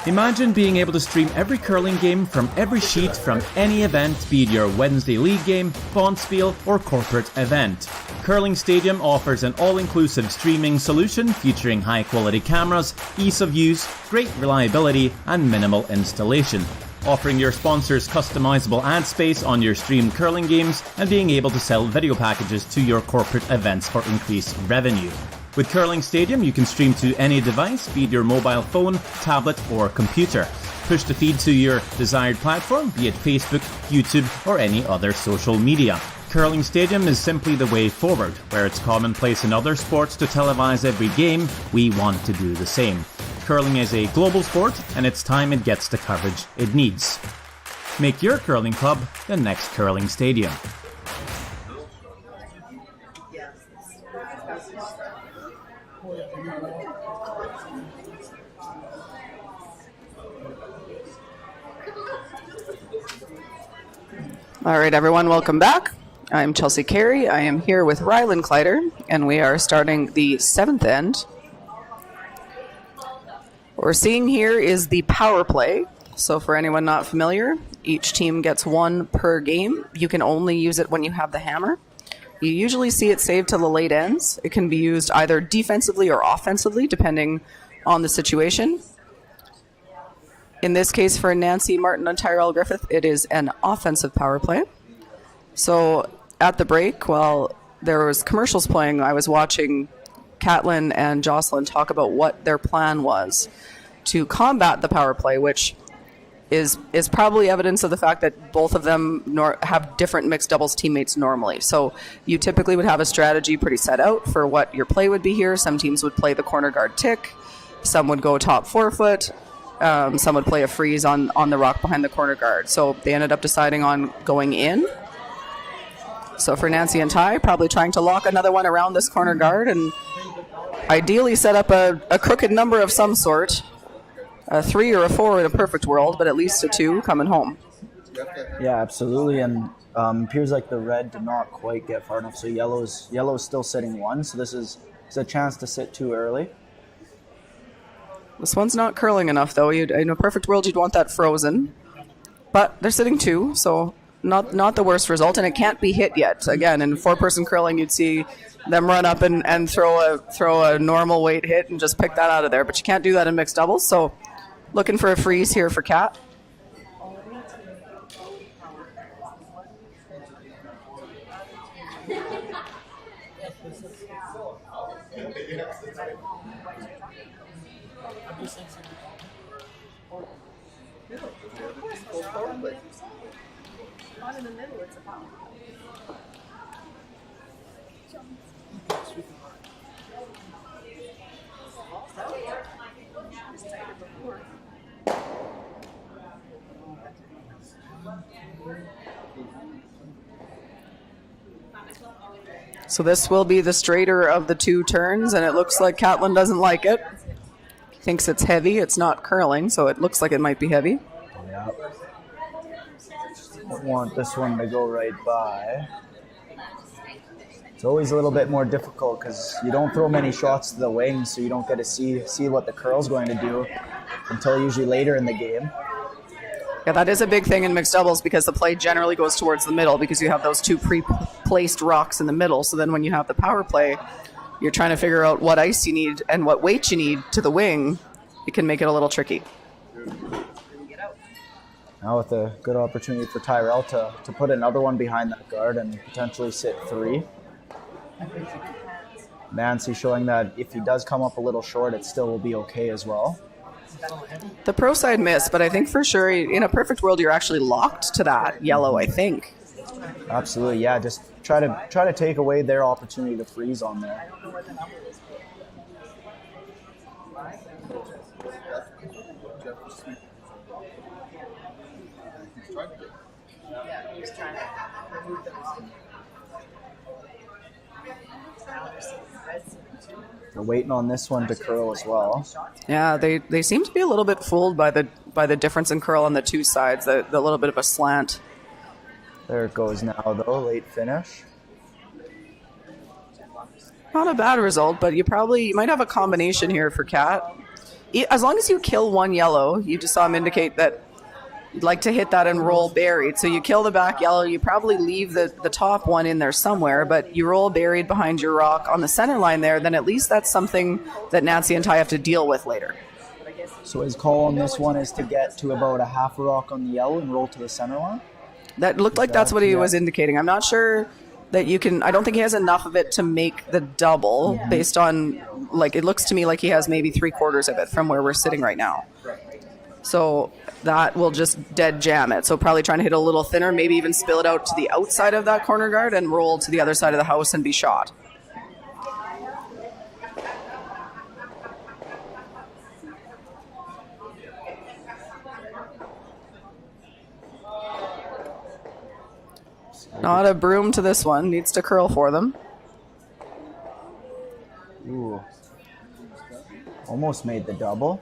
Imagine being able to stream every curling game from every sheet from any event, be it your Wednesday league game, bonspiel, or corporate event. Curling Stadium offers an all-inclusive streaming solution featuring high-quality cameras, ease of use, great reliability, and minimal installation. Offering your sponsors customizable ad space on your streamed curling games and being able to sell video packages to your corporate events for increased revenue. With Curling Stadium, you can stream to any device, be it your mobile phone, tablet, or computer. Push the feed to your desired platform, be it Facebook, YouTube, or any other social media. Curling Stadium is simply the way forward. Where it's commonplace in other sports to televise every game, we want to do the same. Curling is a global sport, and it's time it gets the coverage it needs. Make your curling club the next Curling Stadium. All right, everyone, welcome back. I'm Chelsea Carey. I am here with Rylan Kleider, and we are starting the 7th end. What we're seeing here is the power play. So for anyone not familiar, each team gets 1 per game. You can only use it when you have the hammer. You usually see it saved to the late ends. It can be used either defensively or offensively, depending on the situation. In this case, for Nancy Martin and Tyrel Griffith, it is an offensive power play. So at the break, while there was commercials playing, I was watching Catlin and Jocelyn talk about what their plan was to combat the power play, which is probably evidence of the fact that both of them have different mixed doubles teammates normally. So you typically would have a strategy pretty set out for what your play would be here. Some teams would play the corner guard tick. Some would go top forefoot. Some would play a freeze on the rock behind the corner guard. So they ended up deciding on going in. So for Nancy and Ty, probably trying to lock another one around this corner guard and ideally set up a crooked number of some sort. A 3 or a 4 in a perfect world, but at least a 2 coming home. Yeah, absolutely. And appears like the red did not quite get far enough. So yellow's still sitting 1. So this is a chance to sit too early. This one's not curling enough, though. In a perfect world, you'd want that frozen. But they're sitting 2, so not the worst result, and it can't be hit yet. Again, in 4-person curling, you'd see them run up and throw a normal weight hit and just pick that out of there. But you can't do that in mixed doubles, so looking for a freeze here for Cat. Not in the middle, it's a power. So this will be the straighter of the two turns, and it looks like Catlin doesn't like it. Thinks it's heavy. It's not curling, so it looks like it might be heavy. Yeah. Don't want this one to go right by. It's always a little bit more difficult because you don't throw many shots to the wing, so you don't get to see what the curl's going to do until usually later in the game. Yeah, that is a big thing in mixed doubles because the play generally goes towards the middle because you have those two pre-placed rocks in the middle. So then when you have the power play, you're trying to figure out what ice you need and what weight you need to the wing. It can make it a little tricky. Now with a good opportunity for Tyrel to put another one behind that guard and potentially sit 3. Nancy showing that if he does come up a little short, it still will be okay as well. The pro side missed, but I think for sure in a perfect world you're actually locked to that yellow, I think. Absolutely, yeah. Just try to take away their opportunity to freeze on there. They're waiting on this one to curl as well. Yeah, they seem to be a little bit fooled by the difference in curl on the two sides, the little bit of a slant. There it goes now, though. Late finish. Not a bad result, but you might have a combination here for Cat. As long as you kill one yellow, you just saw him indicate that you'd like to hit that and roll buried. So you kill the back yellow, you probably leave the top one in there somewhere, but you roll buried behind your rock on the center line there, then at least that's something that Nancy and Ty have to deal with later. So his call on this one is to get to about a half a rock on the yellow and roll to the center line? That looked like that's what he was indicating. I'm not sure that you can, I don't think he has enough of it to make the double based on, like, it looks to me like he has maybe 3/4 of it from where we're sitting right now. So that will just dead jam it. So probably trying to hit a little thinner, maybe even spill it out to the outside of that corner guard and roll to the other side of the house and be shot. Not a broom to this one. Needs to curl for them. Ooh. Almost made the double.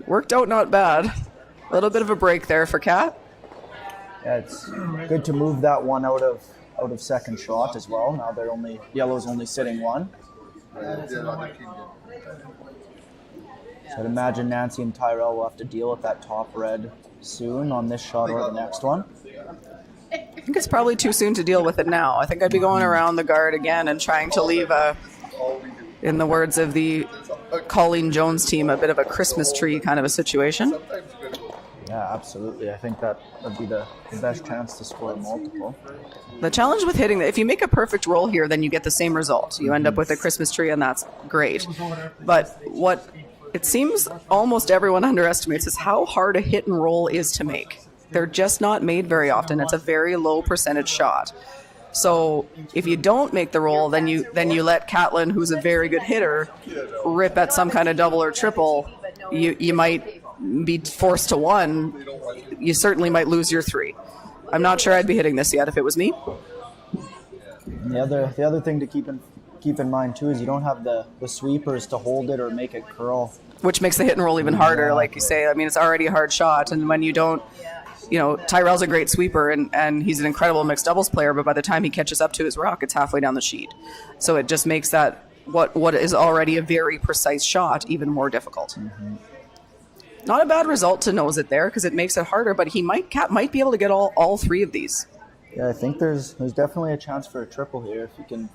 Worked out not bad. A little bit of a break there for Cat. Yeah, it's good to move that one out of second shot as well. Now yellow's only sitting 1. So I'd imagine Nancy and Tyrel will have to deal with that top red soon on this shot or the next one. I think it's probably too soon to deal with it now. I think I'd be going around the guard again and trying to leave in the words of the Colleen Jones team, a bit of a Christmas tree kind of a situation. Yeah, absolutely. I think that would be the best chance to score multiple. The challenge with hitting if you make a perfect roll here, then you get the same result. You end up with a Christmas tree, and that's great. But what it seems almost everyone underestimates is how hard a hit and roll is to make. They're just not made very often. It's a very low percentage shot. So if you don't make the roll, then you let Catlin, who's a very good hitter, rip at some kind of double or triple. You might be forced to 1. You certainly might lose your 3. I'm not sure I'd be hitting this yet if it was me. And the other thing to keep in mind too is you don't have the sweepers to hold it or make it curl, which makes the hit and roll even harder. Like you say, I mean, it's already a hard shot, and when you don't. Tyrel's a great sweeper, and he's an incredible mixed doubles player, but by the time he catches up to his rock, it's halfway down the sheet. So it just makes that what is already a very precise shot even more difficult. Mm-hmm. Not a bad result to nose it there because it makes it harder, but Cat might be able to get all 3 of these. Yeah, I think there's definitely a chance for a triple here if you can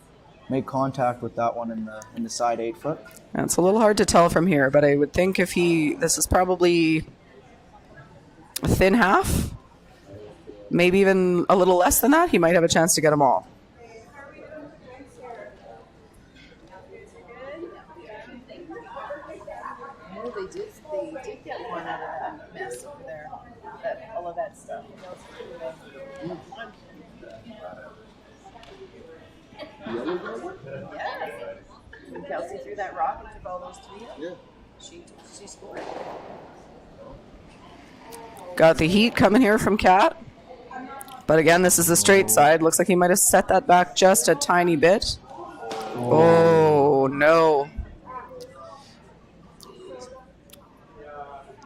make contact with that one in the side 8-foot. And it's a little hard to tell from here, but I would think this is probably a thin half, maybe even a little less than that, he might have a chance to get them all. They did get one out of that mess over there, all of that stuff. Yeah. When Kelsey threw that rock and took all those 3 out, she scored. Got the heat coming here from Cat. But again, this is the straight side. Looks like he might have set that back just a tiny bit. Oh, no.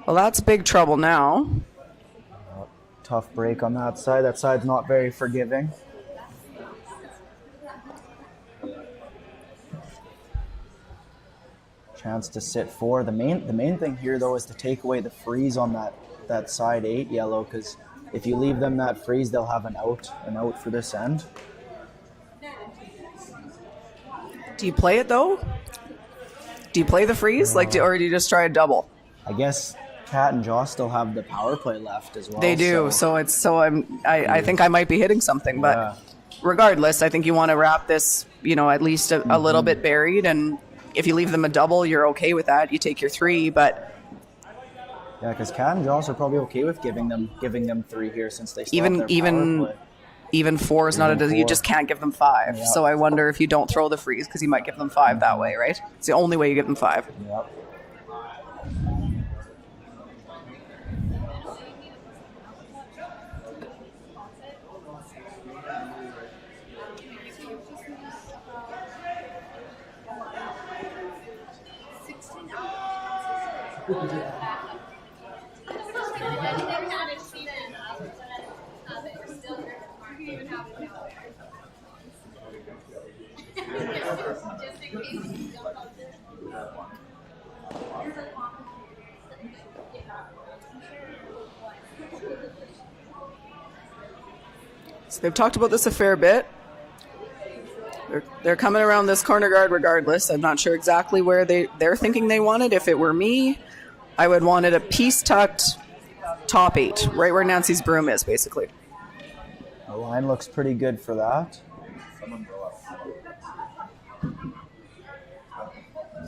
Well, that's big trouble now. Tough break on that side. That side's not very forgiving. Chance to sit 4. The main thing here, though, is to take away the freeze on that side 8 yellow, because if you leave them that freeze, they'll have an out for this end. Do you play it, though? Do you play the freeze, or do you just try a double? I guess Kat and Joss still have the power play left as well. They do, I think I might be hitting something, but regardless, I think you want to wrap this, at least a little bit buried, and if you leave them a double, you're okay with that. You take your 3, but yeah, because Kat and Joss are probably okay with giving them 3 here since they still have their power play. Even 4 is not you just can't give them 5. Yep. So I wonder if you don't throw the freeze because you might give them 5 that way, right? It's the only way you give them 5. Yep. So they've talked about this a fair bit. They're coming around this corner guard regardless. I'm not sure exactly where they're thinking they want it. If it were me, I would want it a piece tucked top 8, right where Nancy's broom is, basically. The line looks pretty good for that.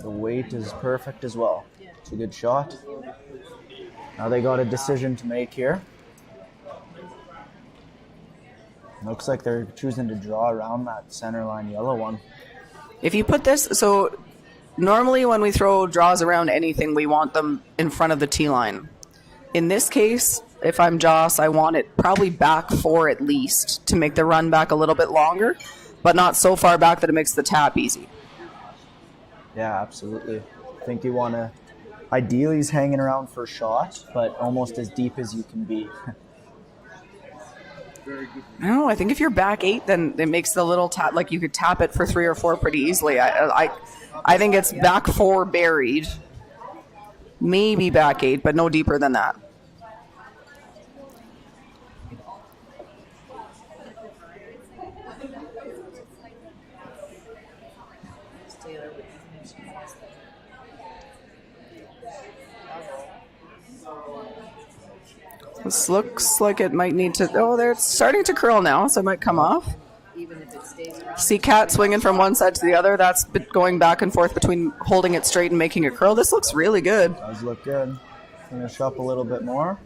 The weight is perfect as well. It's a good shot. Now they got a decision to make here. Looks like they're choosing to draw around that center line yellow one. If you put this, so normally when we throw draws around anything, we want them in front of the tee line. In this case, if I'm Joss, I want it probably back 4 at least to make the run back a little bit longer, but not so far back that it makes the tap easy. Yeah, absolutely. I think you want to, ideally he's hanging around for a shot, but almost as deep as you can be. No, I think if you're back 8, then it makes the little tap, like you could tap it for 3 or 4 pretty easily. I think it's back 4 buried, maybe back 8, but no deeper than that. This looks like it might need to... Oh, they're starting to curl now, so it might come off. Even if it stays around. See Kat swinging from one side to the other. That's going back and forth between holding it straight and making it curl. This looks really good. Does look good. Finish up a little bit more.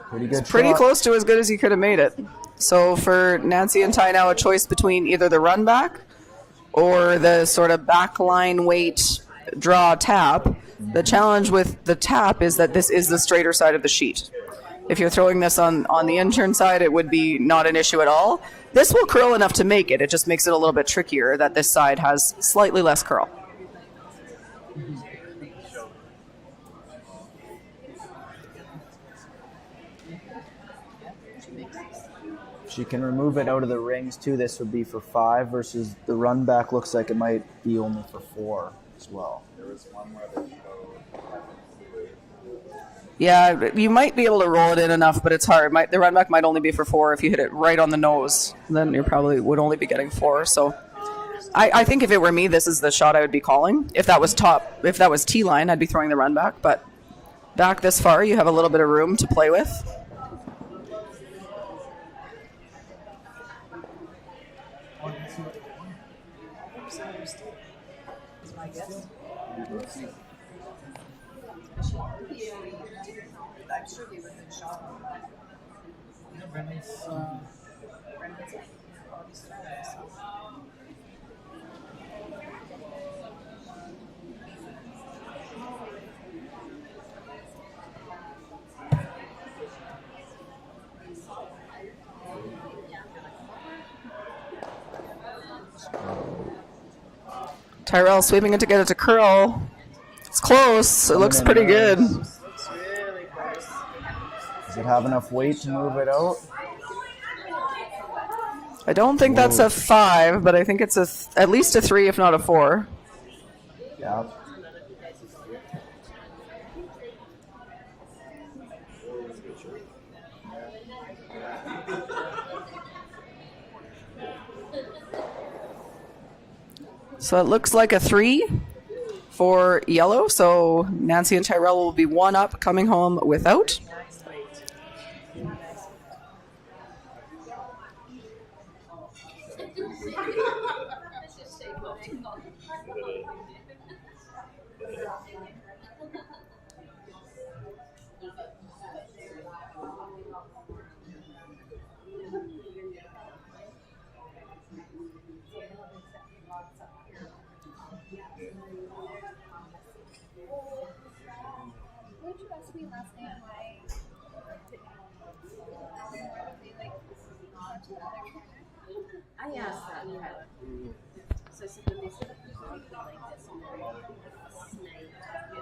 Pretty good. Pretty shot. close to as good as you could have made it. So for Nancy and Ty now, a choice between either the run back or the sort of backline weight draw tap. The challenge with the tap is that this is the straighter side of the sheet. If you're throwing this on the intern side, it would be not an issue at all. This will curl enough to make it. It just makes it a little bit trickier that this side has slightly less curl. She can remove it out of the rings too. This would be for 5 versus the run back looks like it might be only for 4 as well. There was one where they showed. Yeah, you might be able to roll it in enough, but it's hard. The run back might only be for 4 if you hit it right on the nose. Then you probably would only be getting 4. So I think if it were me, this is the shot I would be calling. If that was tee line, I'd be throwing the run back. But back this far, you have a little bit of room to play with. I'm sure they were good shot. Brendan's always throwing, so. Tyrel sweeping it to get it to curl. It's close. It looks pretty good. It's really close. Does it have enough weight to move it out? I don't think that's a 5, but I think it's at least a 3, if not a 4. Yeah. So it looks like a 3 for yellow. So Nancy and Tyrel will be 1 up coming home without. What did you ask me last night? Why? I asked that, Tyler. So I said, when they said it was like this, and then Schneider, and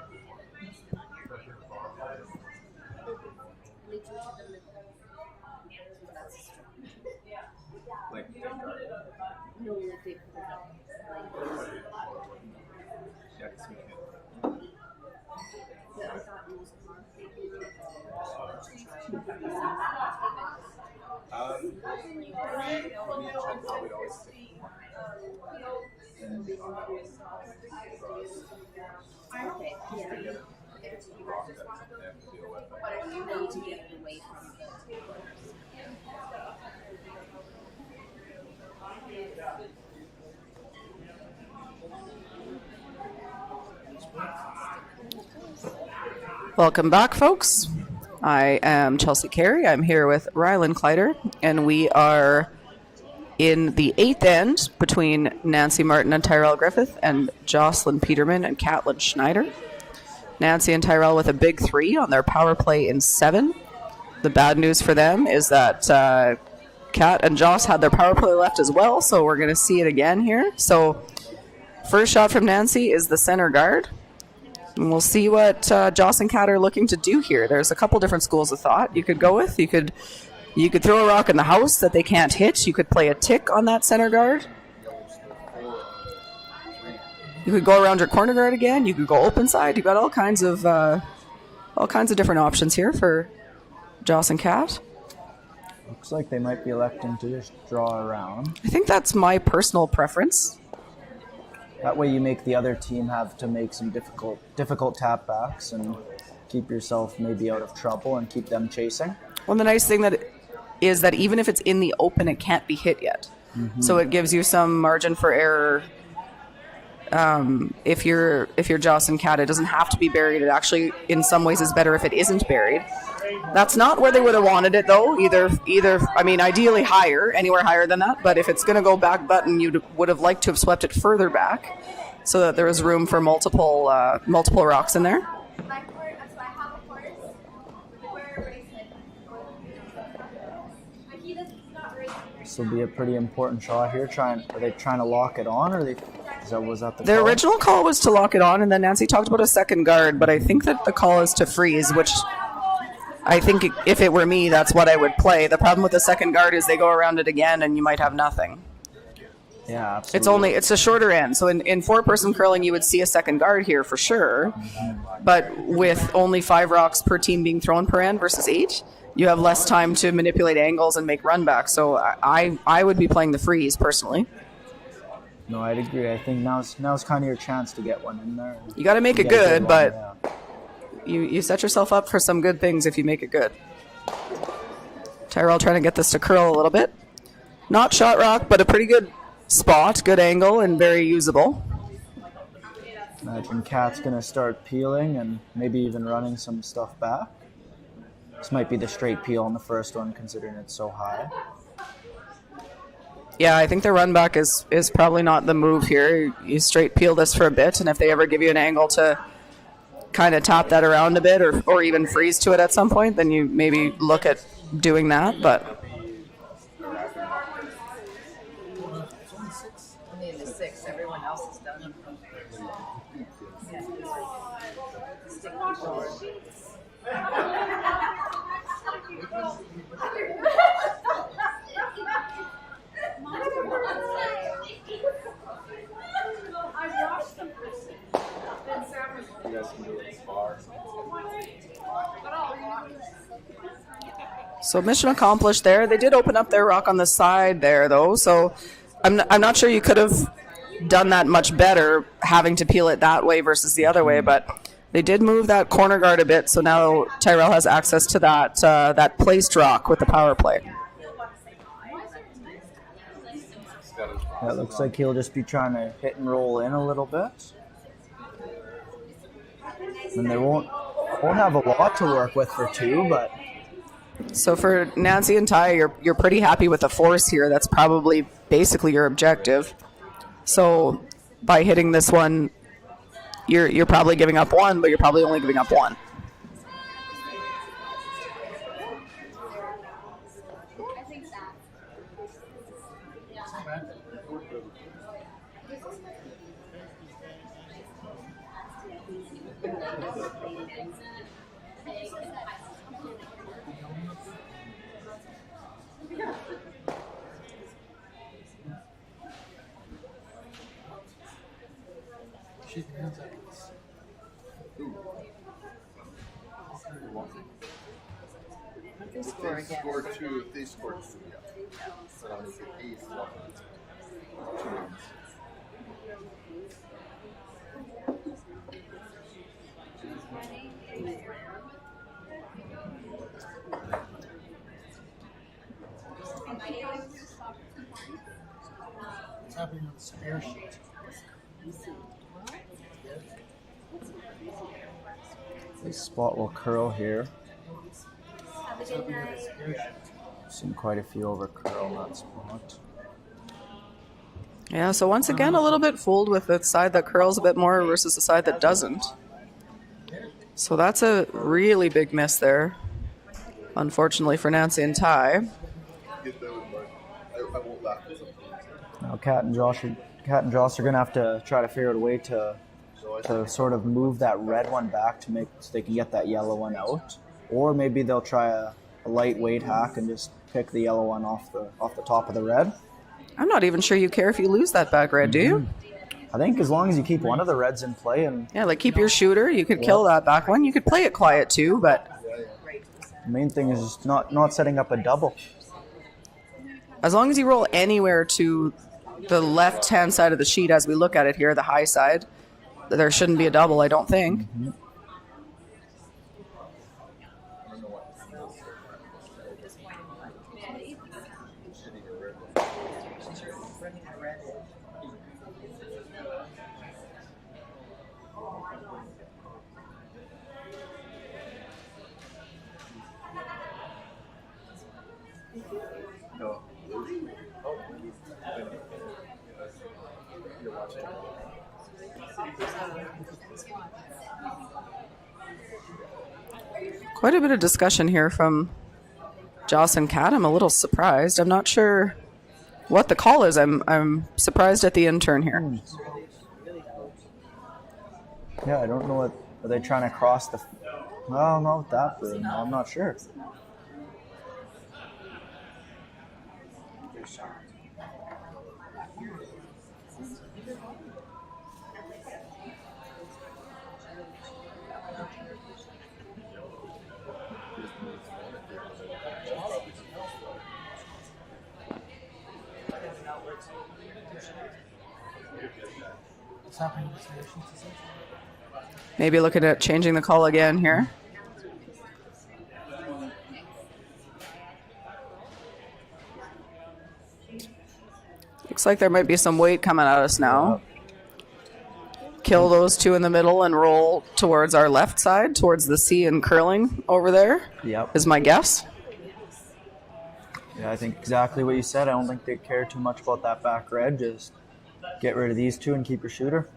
they took it to the middle. So that's strong. Like, No, like they put it up like this. yeah, 'cause we can. But I thought it was more figure. We always say. Okay, yeah. You need to get it away from the. Welcome back, folks. I am Chelsea Carey. I'm here with Rylan Kleider, and we are in the 8th end between Nancy Martin and Tyrel Griffith and Jocelyn Peterman and Catlin Schneider. Nancy and Tyrel with a big 3 on their power play in 7. The bad news for them is that Kat and Joss had their power play left as well, so we're going to see it again here. So first shot from Nancy is the center guard. And we'll see what Joss and Kat are looking to do here. There's a couple different schools of thought you could go with. You could throw a rock in the house that they can't hit. You could play a tick on that center guard. You could go around your corner guard again. You could go open side. You've got all kinds of different options here for Joss and Kat. Looks like they might be electing to just draw around. I think that's my personal preference. That way you make the other team have to make some difficult tap backs and keep yourself maybe out of trouble and keep them chasing. Well, the nice thing is that even if it's in the open, it can't be hit yet. Mm-hmm. So it gives you some margin for error. If you're Joss and Kat, it doesn't have to be buried. It actually, in some ways, is better if it isn't buried. That's not where they would have wanted it, though. Either. I mean, ideally higher, anywhere higher than that. But if it's going to go back button, you would have liked to have swept it further back, so that there was room for multiple rocks in there. This will be a pretty important shot here. Are they trying to lock it on, or was that the The call? original call was to lock it on, and then Nancy talked about a second guard, but I think that the call is to freeze, which I think if it were me, that's what I would play. The problem with the second guard is they go around it again, and you might have nothing. Yeah, absolutely. It's a shorter end. So in 4-person curling, you would see a second guard here for sure, but with only 5 rocks per team being thrown per end versus 8, you have less time to manipulate angles and make run backs. So I would be playing the freeze personally. No, I'd agree. I think now's kind of your chance to get one in there. You got to make it get a good, one, but yeah. you set yourself up for some good things if you make it good. Tyrel trying to get this to curl a little bit. Not shot rock, but a pretty good spot, good angle, and very usable. Imagine Kat's going to start peeling and maybe even running some stuff back. This might be the straight peel on the first one, considering it's so high. Yeah, I think the run back is probably not the move here. You straight peel this for a bit, and if they ever give you an angle to kind of tap that around a bit or even freeze to it at some point, then you maybe look at doing that. But Only in the 6. Everyone else sauce is done. You guys can do it as far. So mission accomplished there. They did open up their rock on the side there, though. So I'm not sure you could have done that much better having to peel it that way versus the other way, but they did move that corner guard a bit. So now Tyrel has access to that placed rock with the power play. Yeah, it looks like he'll just be trying to hit and roll in a little bit. And they won't have a lot to work with for two, but So for Nancy and Ty, you're pretty happy with the force here. That's probably basically your objective. So by hitting this one, you're probably giving up one, but you're probably only giving up one. I think that. Shake your hands out. If they score two, if they score two, yeah. But on the ace, 2 wins. What's happening on the spare sheet? this spot will curl here. What's happening on the spare sheet? Seen quite a few over curl that spot. Yeah, so once again, a little bit fooled with the side that curls a bit more versus the side that doesn't. So that's a really big miss there, unfortunately for Nancy and Ty. Get those, but I won't laugh at something. Now Kat and Josh are gonna have to try to figure out a way to sort of move that red one back to make so they can get that yellow one out, or maybe they'll try a lightweight hack and just pick the yellow one off the top of the red. I'm not even sure you care if you lose that back red, do you? I think as long as you keep one of the reds in play and Yeah, like keep your shooter. You could kill that back one. You could play it quiet too, but the main thing is just not setting up a double. as long as you roll anywhere to the left-hand side of the sheet as we look at it here, the high side, there shouldn't be a double, I don't think. No. You're watching. Quite a bit of discussion here from Jocelyn and Kat. I'm a little surprised. I'm not sure what the call is. I'm surprised at the intern here. Yeah, I don't know what are they trying to cross the. Well, not that big. No, I'm not sure. What's happening in the spare sheet? Maybe looking at changing the call again here. Looks like there might be some weight coming at us now. Kill those two in the middle and roll towards our left side, towards the C and curling over there, Yep. is my guess. Yeah, I think exactly what you said. I don't think they care too much about that back red. Just get rid of these two and keep your shooter.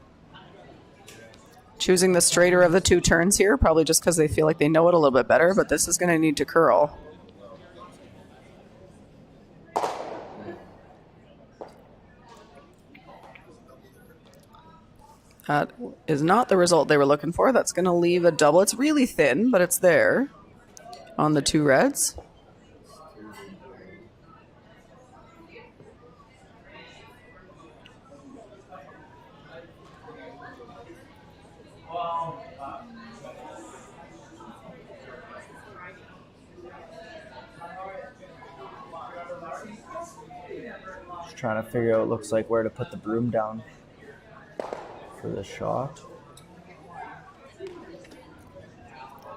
Choosing the straighter of the two turns here, probably just because they feel like they know it a little bit better, but this is going to need to curl. That is not the result they were looking for. That's going to leave a double. It's really thin, but it's there on the 2 reds. Just trying to figure out, looks like, where to put the broom down for the shot.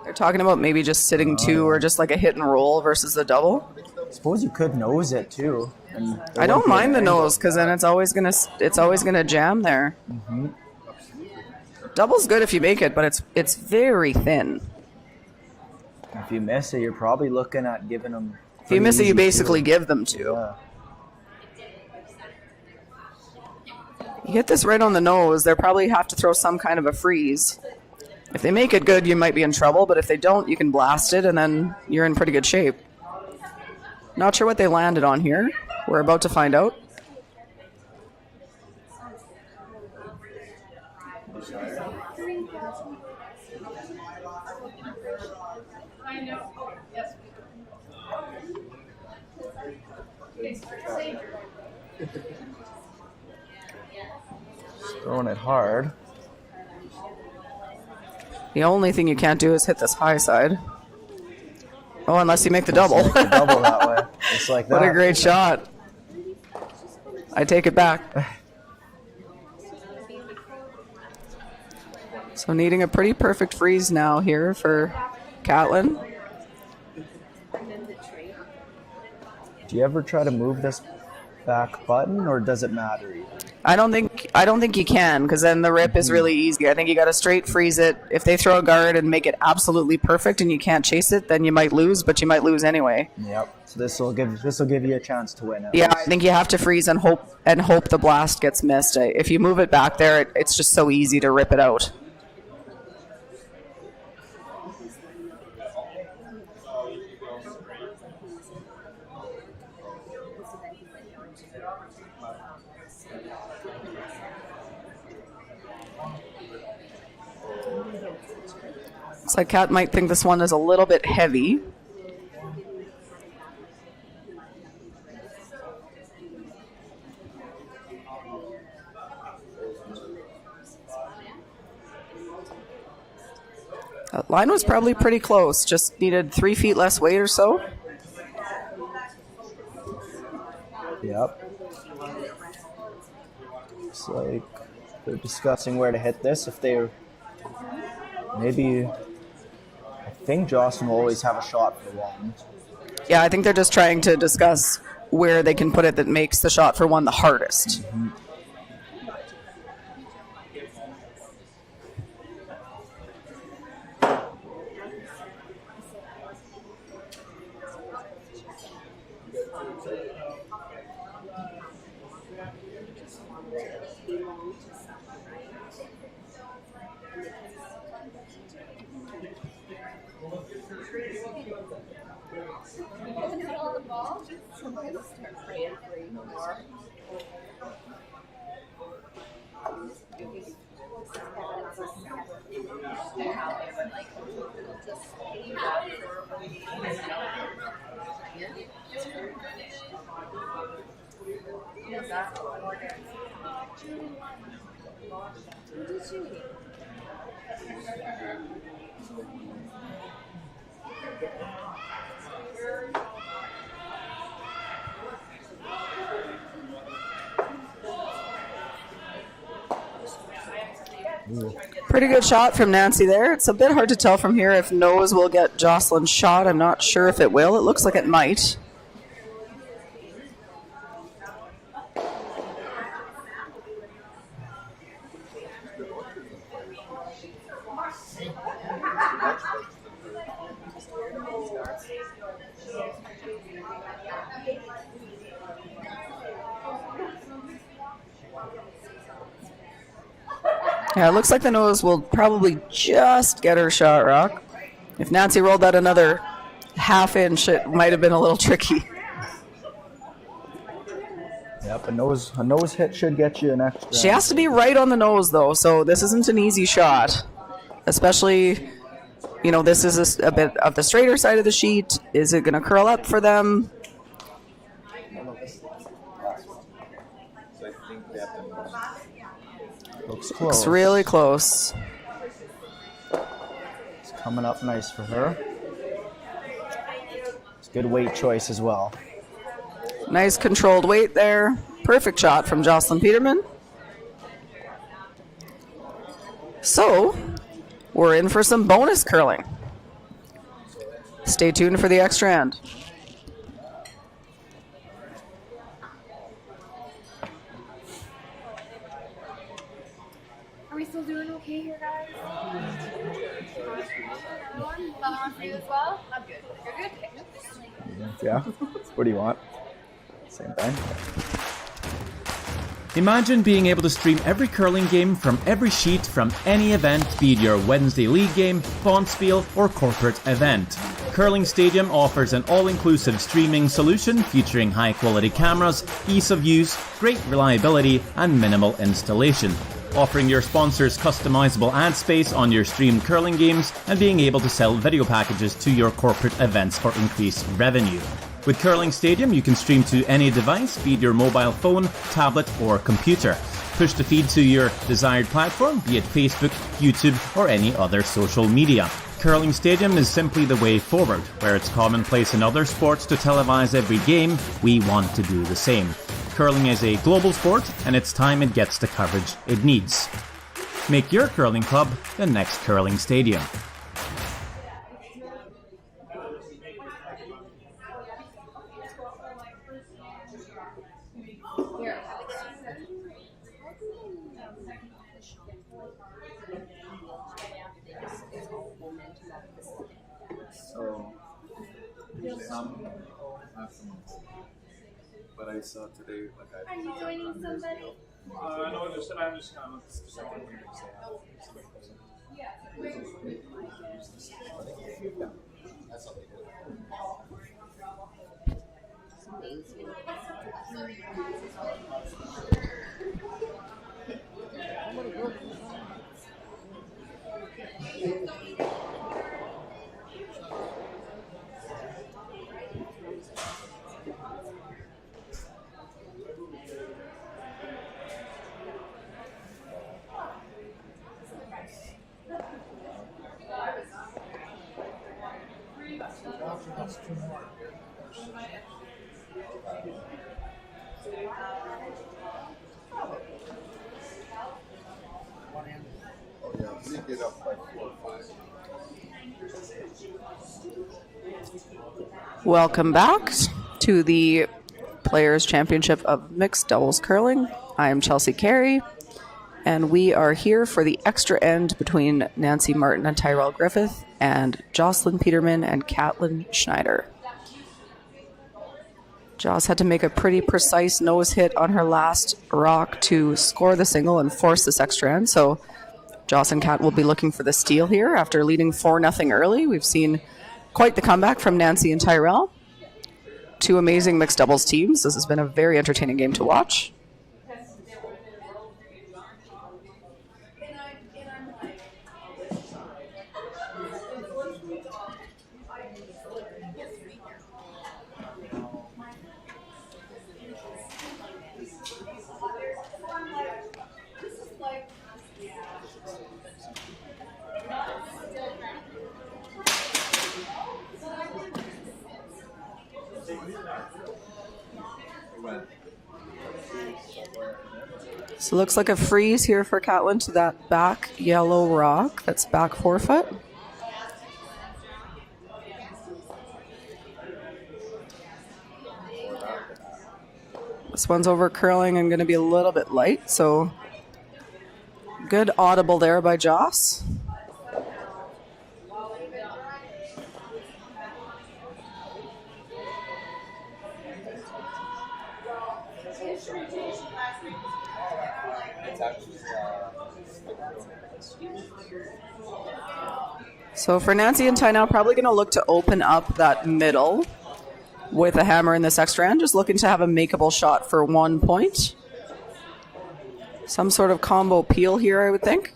They're talking about maybe just sitting 2 or just like a hit and roll versus the double. I suppose you could nose it too. And I don't mind the nose because then it's always gonna jam there. Mm-hmm. Double's good if you make it, but it's very thin. If you miss it, you're probably looking at giving them. If you miss it, you basically give them 2. Yeah. You hit this right on the nose, they'll probably have to throw some kind of a freeze. If they make it good, you might be in trouble, but if they don't, you can blast it, and then you're in pretty good shape. Not sure what they landed on here. We're about to find out. Throwing it hard. The only thing you can't do is hit this high side. Oh, unless you make the double. Make the double that way. Just like that. What a great shot. I take it back. So needing a pretty perfect freeze now here for Catlin. Do you ever try to move this back button, or does it matter even? I don't think you can, because then the rip is really easy. I think you got to straight freeze it. If they throw a guard and make it absolutely perfect and you can't chase it, then you might lose, but you might lose anyway. Yep. So this will give you a chance to win it. Yeah, I think you have to freeze and hope the blast gets missed. If you move it back there, it's just so easy to rip it out. Looks like Kat might think this one is a little bit heavy. That line was probably pretty close, just needed 3 feet less weight or so. Yep. Looks like they're discussing where to hit this. If they're maybe, I think Jocelyn will always have a shot for 1. Yeah, I think they're just trying to discuss where they can put it that makes the shot for 1 the hardest. Mm-hmm. Pretty good shot from Nancy there. It's a bit hard to tell from here if nose will get Jocelyn's shot. I'm not sure if it will. It looks like it might. Yeah, it looks like the nose will probably just get her shot, Rock. If Nancy rolled that another half inch, it might have been a little tricky. Yeah, Yep, a nose hit should get you an extra. She has to be right on the nose, though, so this isn't an easy shot. Especially, this is a bit of the straighter side of the sheet. Is it going to curl up for them? Looks close. Looks really close. It's coming up nice for her. It's a good weight choice as well. Nice controlled weight there. Perfect shot from Jocelyn Peterman. So, we're in for some bonus curling. Stay tuned for the extra end. Are we still doing okay here, guys? Everyone? Bella on for you as well? I'm good. You're good? Yeah? What do you want? Same thing. Imagine being able to stream every curling game from every sheet from any event, be it your Wednesday league game, bonspiel, or corporate event. Curling Stadium offers an all-inclusive streaming solution featuring high-quality cameras, ease of use, great reliability, and minimal installation. Offering your sponsors customizable ad space on your streamed curling games and being able to sell video packages to your corporate events for increased revenue. With Curling Stadium, you can stream to any device, be it your mobile phone, tablet, or computer. Push the feed to your desired platform, be it Facebook, YouTube, or any other social media. Curling Stadium is simply the way forward. Where it's commonplace in other sports to televise every game, we want to do the same. Curling is a global sport, and it's time it gets the coverage it needs. Make your curling club the next Curling Stadium. So, some have some, but I saw today, like Are you joining somebody? No, just I'm just kind of get up by 4 or 5. Welcome back to the Players' Championship of Mixed Doubles Curling. I am Chelsea Carey, and we are here for the extra end between Nancy Martin and Tyrel Griffith and Jocelyn Peterman and Catlin Schneider. Joss had to make a pretty precise nose hit on her last rock to score the single and force this extra end, so Joss and Kat will be looking for the steal here after leading 4-0 early. We've seen quite the comeback from Nancy and Tyrel. Two amazing mixed doubles teams. This has been a very entertaining game to watch. So it looks like a freeze here for Catlin to that back yellow rock. That's back 4 foot. This one's over curling and going to be a little bit light, so good audible there by Joss. So for Nancy and Ty now, probably going to look to open up that middle with a hammer in this extra end, just looking to have a makeable shot for 1 point. Some sort of combo peel here, I would think.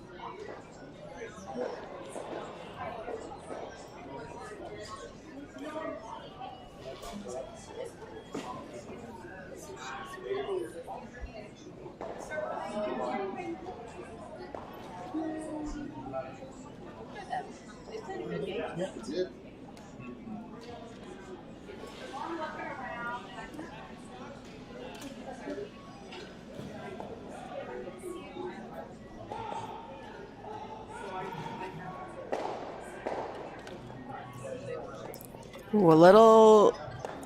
Ooh, a little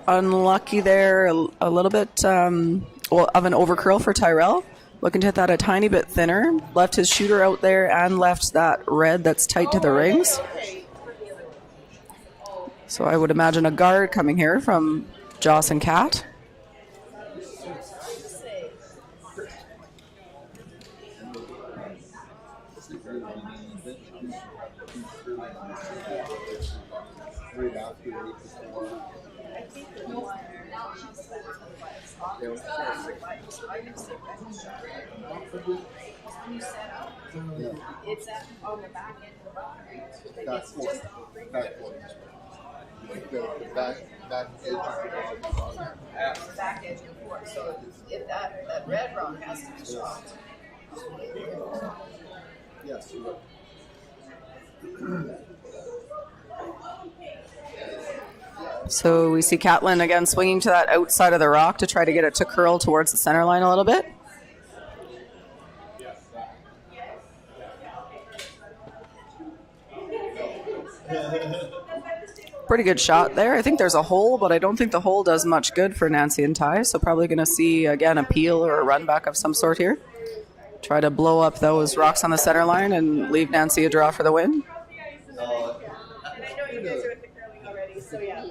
unlucky there, a little bit of an overcurl for Tyrel. Looking to hit that a tiny bit thinner. Left his shooter out there and left that red that's tight to the rings. So I would imagine a guard coming here from Joss and Cat. It's on the back end. That's what. Like the back edge. Back edge before, so if that red rock has to be shot. Yes, you will. So we see Catlin again swinging to that outside of the rock to try to get it to curl towards the center line a little bit. Pretty good shot there. I think there's a hole, but I don't think the hole does much good for Nancy and Ty. So probably going to see, again, a peel or a run back of some sort here. Try to blow up those rocks on the center line and leave Nancy a draw for the win. And I know you guys are with the curling already, so yeah.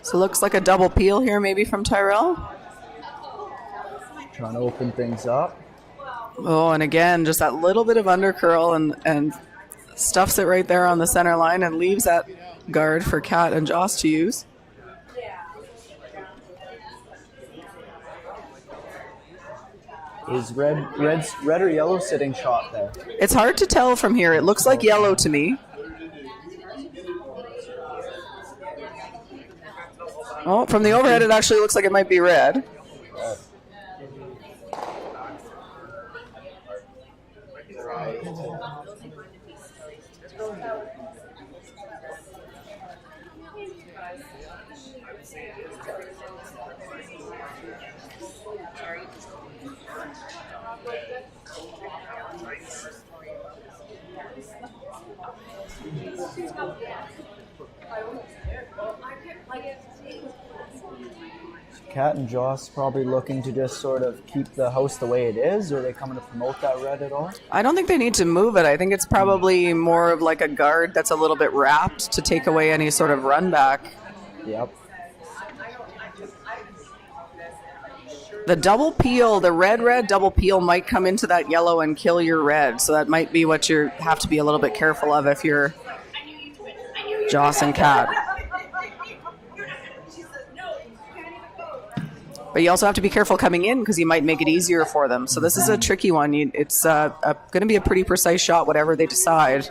So looks like a double peel here maybe from Tyrel. Trying to open things up. Oh, and again, just that little bit of undercurl and stuffs it right there on the center line and leaves that guard for Kat and Joss to use. Is red or yellow sitting shot there? It's hard to tell from here. It looks like yellow to me. Oh, from the overhead, it actually looks like it might be red. Kat and Joss probably looking to just sort of keep the house the way it is, or are they coming to promote that red at all? I don't think they need to move it. I think it's probably more of like a guard that's a little bit wrapped to take away any sort of run back. Yep. The double peel, the red double peel might come into that yellow and kill your red. So that might be what you have to be a little bit careful of if you're Joss and Kat. But you also have to be careful coming in because you might make it easier for them. So this is a tricky one. It's going to be a pretty precise shot, whatever they decide.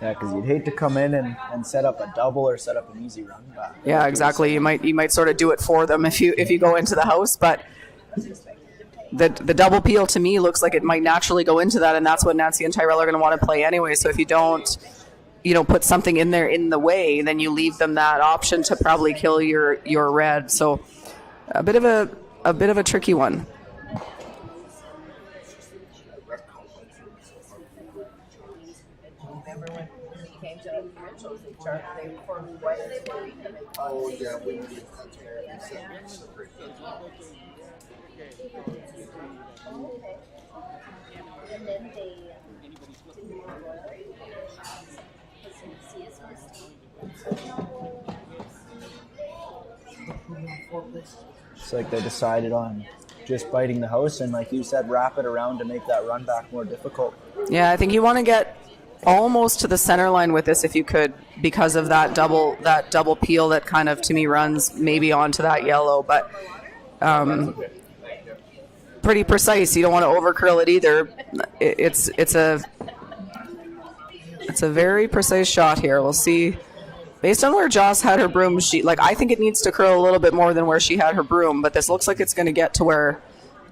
Yeah, because you'd hate to come in and set up a double or set up an easy run back. Yeah, exactly. You might sort of do it for them if you go into the house, but the double peel to me looks like it might naturally go into that, and that's what Nancy and Tyrel are going to want to play anyway. So if you don't, put something in there in the way, then you leave them that option to probably kill your red. So a bit of a tricky one. Remember when he came to Mitchell's, they formed white and green to make Oh, yeah, we did that. And then they It's like they decided on just biting the house and, like you said, wrap it around to make that run back more difficult. Yeah, I think you want to get almost to the center line with this if you could, because of that double peel that kind of to me runs maybe onto that yellow, but pretty precise. You don't want to over curl it either. It's a very precise shot here. We'll see. Based on where Joss had her broom, I think it needs to curl a little bit more than where she had her broom, but this looks like it's going to get to where,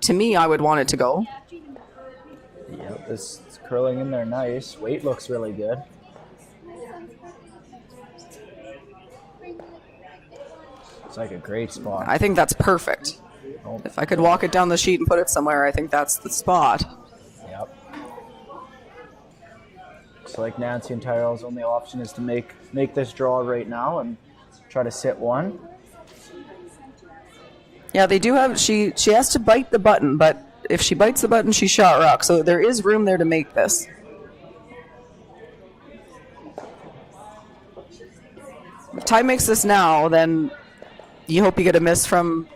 to me, I would want it to go. Yep, it's curling in there nice. Weight looks really good. It's like a great spot. I think that's perfect. Oh. If I could walk it down the sheet and put it somewhere, I think that's the spot. Yep. Looks like Nancy and Tyrel's only option is to make this draw right now and try to sit one. Yeah, they do have, she has to bite the button, but if she bites the button, she shot rock. So there is room there to make this. If Ty makes this now, then you hope you get a miss from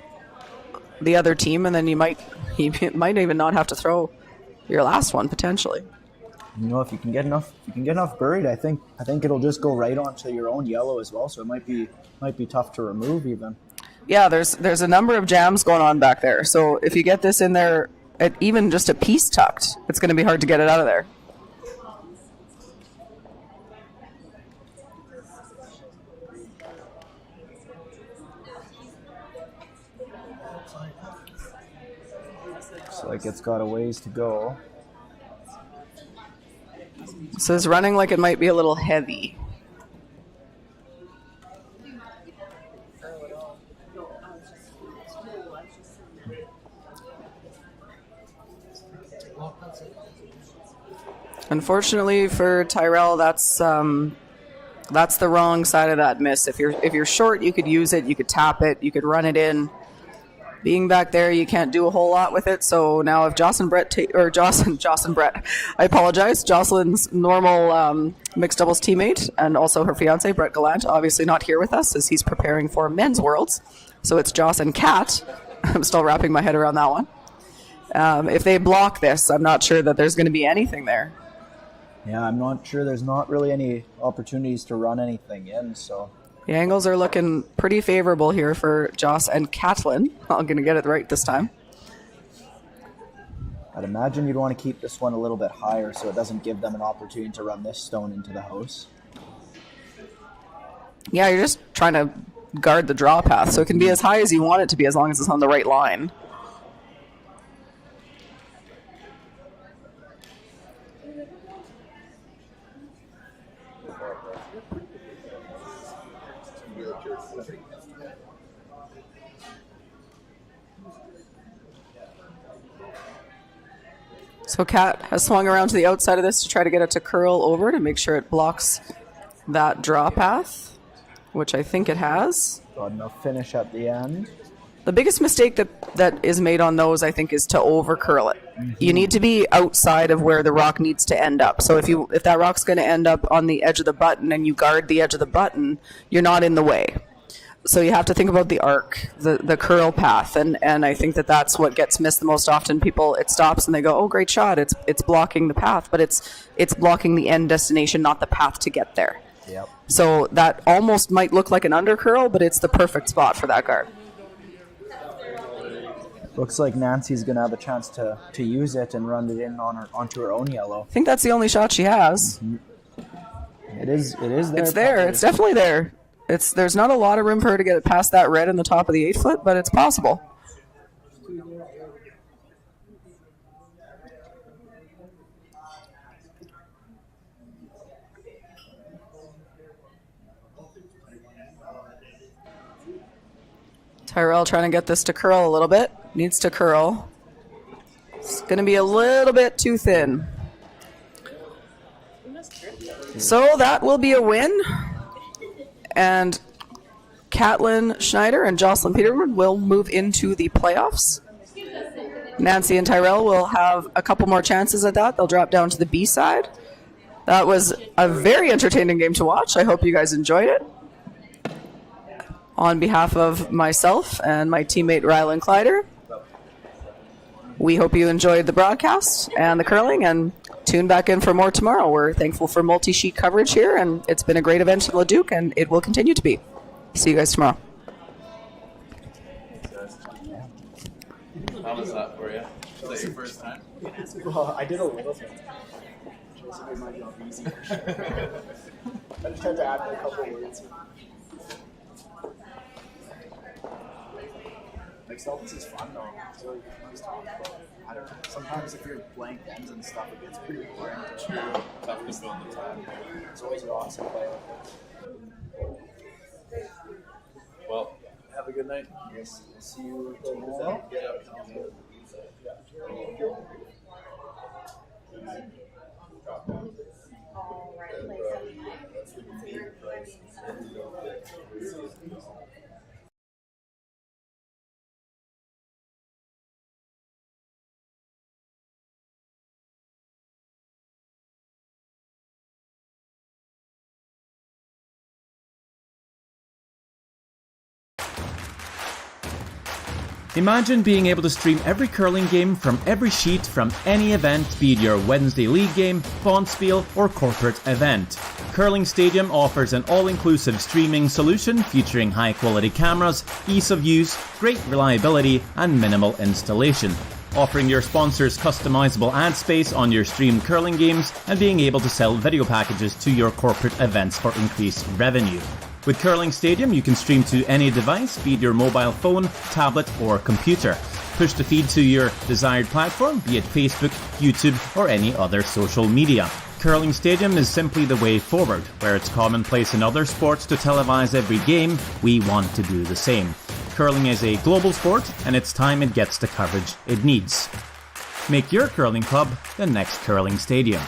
the other team, and then you might even not have to throw your last one potentially. If you can get enough buried, I think it'll just go right onto your own yellow as well. So it might be tough to remove even. Yeah, there's a number of jams going on back there. So if you get this in there, at even just a piece tucked, it's going to be hard to get it out of there. Looks like it's got a ways to go. So it's running like it might be a little heavy. Unfortunately for Tyrel, that's the wrong side of that miss. If you're short, you could use it, you could tap it, you could run it in. Being back there, you can't do a whole lot with it. So now if Jocelyn Brett, I apologize, Jocelyn's normal mixed doubles teammate and also her fiance, Brett Gallant, obviously not here with us as he's preparing for men's worlds. So it's Joss and Kat. I'm still wrapping my head around that one. If they block this, I'm not sure that there's going to be anything there. Yeah, I'm not sure. There's not really any opportunities to run anything in, so... The angles are looking pretty favorable here for Joss and Catlin. I'm going to get it right this time. I'd imagine you'd want to keep this one a little bit higher so it doesn't give them an opportunity to run this stone into the house. Yeah, you're just trying to guard the draw path, so it can be as high as you want it to be as long as it's on the right line. So Kat has swung around to the outside of this to try to get it to curl over to make sure it blocks that draw path, which I think it has. Got enough finish at the end. The biggest mistake that is made on those, I think, is to over curl it. Mm-hmm. You need to be outside of where the rock needs to end up. So if that rock's going to end up on the edge of the button and you guard the edge of the button, you're not in the way. So you have to think about the arc, the curl path, and I think that's what gets missed the most often. People, it stops and they go, "Oh, great shot! It's blocking the path," but it's blocking the end destination, not the path to get there. Yep. So that almost might look like an under curl, but it's the perfect spot for that guard. Looks like Nancy's gonna have a chance to use it and run it in onto her own yellow. I think that's the only shot she has. It is there. It's there. It's definitely there. There's not a lot of room for her to get it past that red in the top of the 8-foot, but it's possible. Tyrel trying to get this to curl a little bit. Needs to curl. It's going to be a little bit too thin. So that will be a win. And Catlin, Schneider, and Jocelyn Peterman will move into the playoffs. Nancy and Tyrel will have a couple more chances at that. They'll drop down to the B side. That was a very entertaining game to watch. I hope you guys enjoyed it. On behalf of myself and my teammate Rylan Kleider, we hope you enjoyed the broadcast and the curling, and tune back in for more tomorrow. We're thankful for multi-sheet coverage here, and it's been a great event in Leduc, and it will continue to be. See you guys tomorrow. How was that for you? Was that your first time? Well, I did a little bit. Just made my job easy for sure. I just had to add a couple words. Like, selfies is fun though. It's really nice talk, but I don't know. Sometimes if you're playing games and stuff, it gets pretty boring. Tough to fill the time. It's always awesome to play with it. Well, have a good night. Yes. See you tomorrow. Imagine being able to stream every curling game from every sheet from any event, be it your Wednesday league game, bonspiel, or corporate event. Curling Stadium offers an all-inclusive streaming solution featuring high-quality cameras, ease of use, great reliability, and minimal installation. Offering your sponsors customizable ad space on your streamed curling games and being able to sell video packages to your corporate events for increased revenue. With Curling Stadium, you can stream to any device, be it your mobile phone, tablet, or computer. Push the feed to your desired platform, be it Facebook, YouTube, or any other social media. Curling Stadium is simply the way forward. Where it's commonplace in other sports to televise every game, we want to do the same. Curling is a global sport, and it's time it gets the coverage it needs. Make your curling club the next Curling Stadium.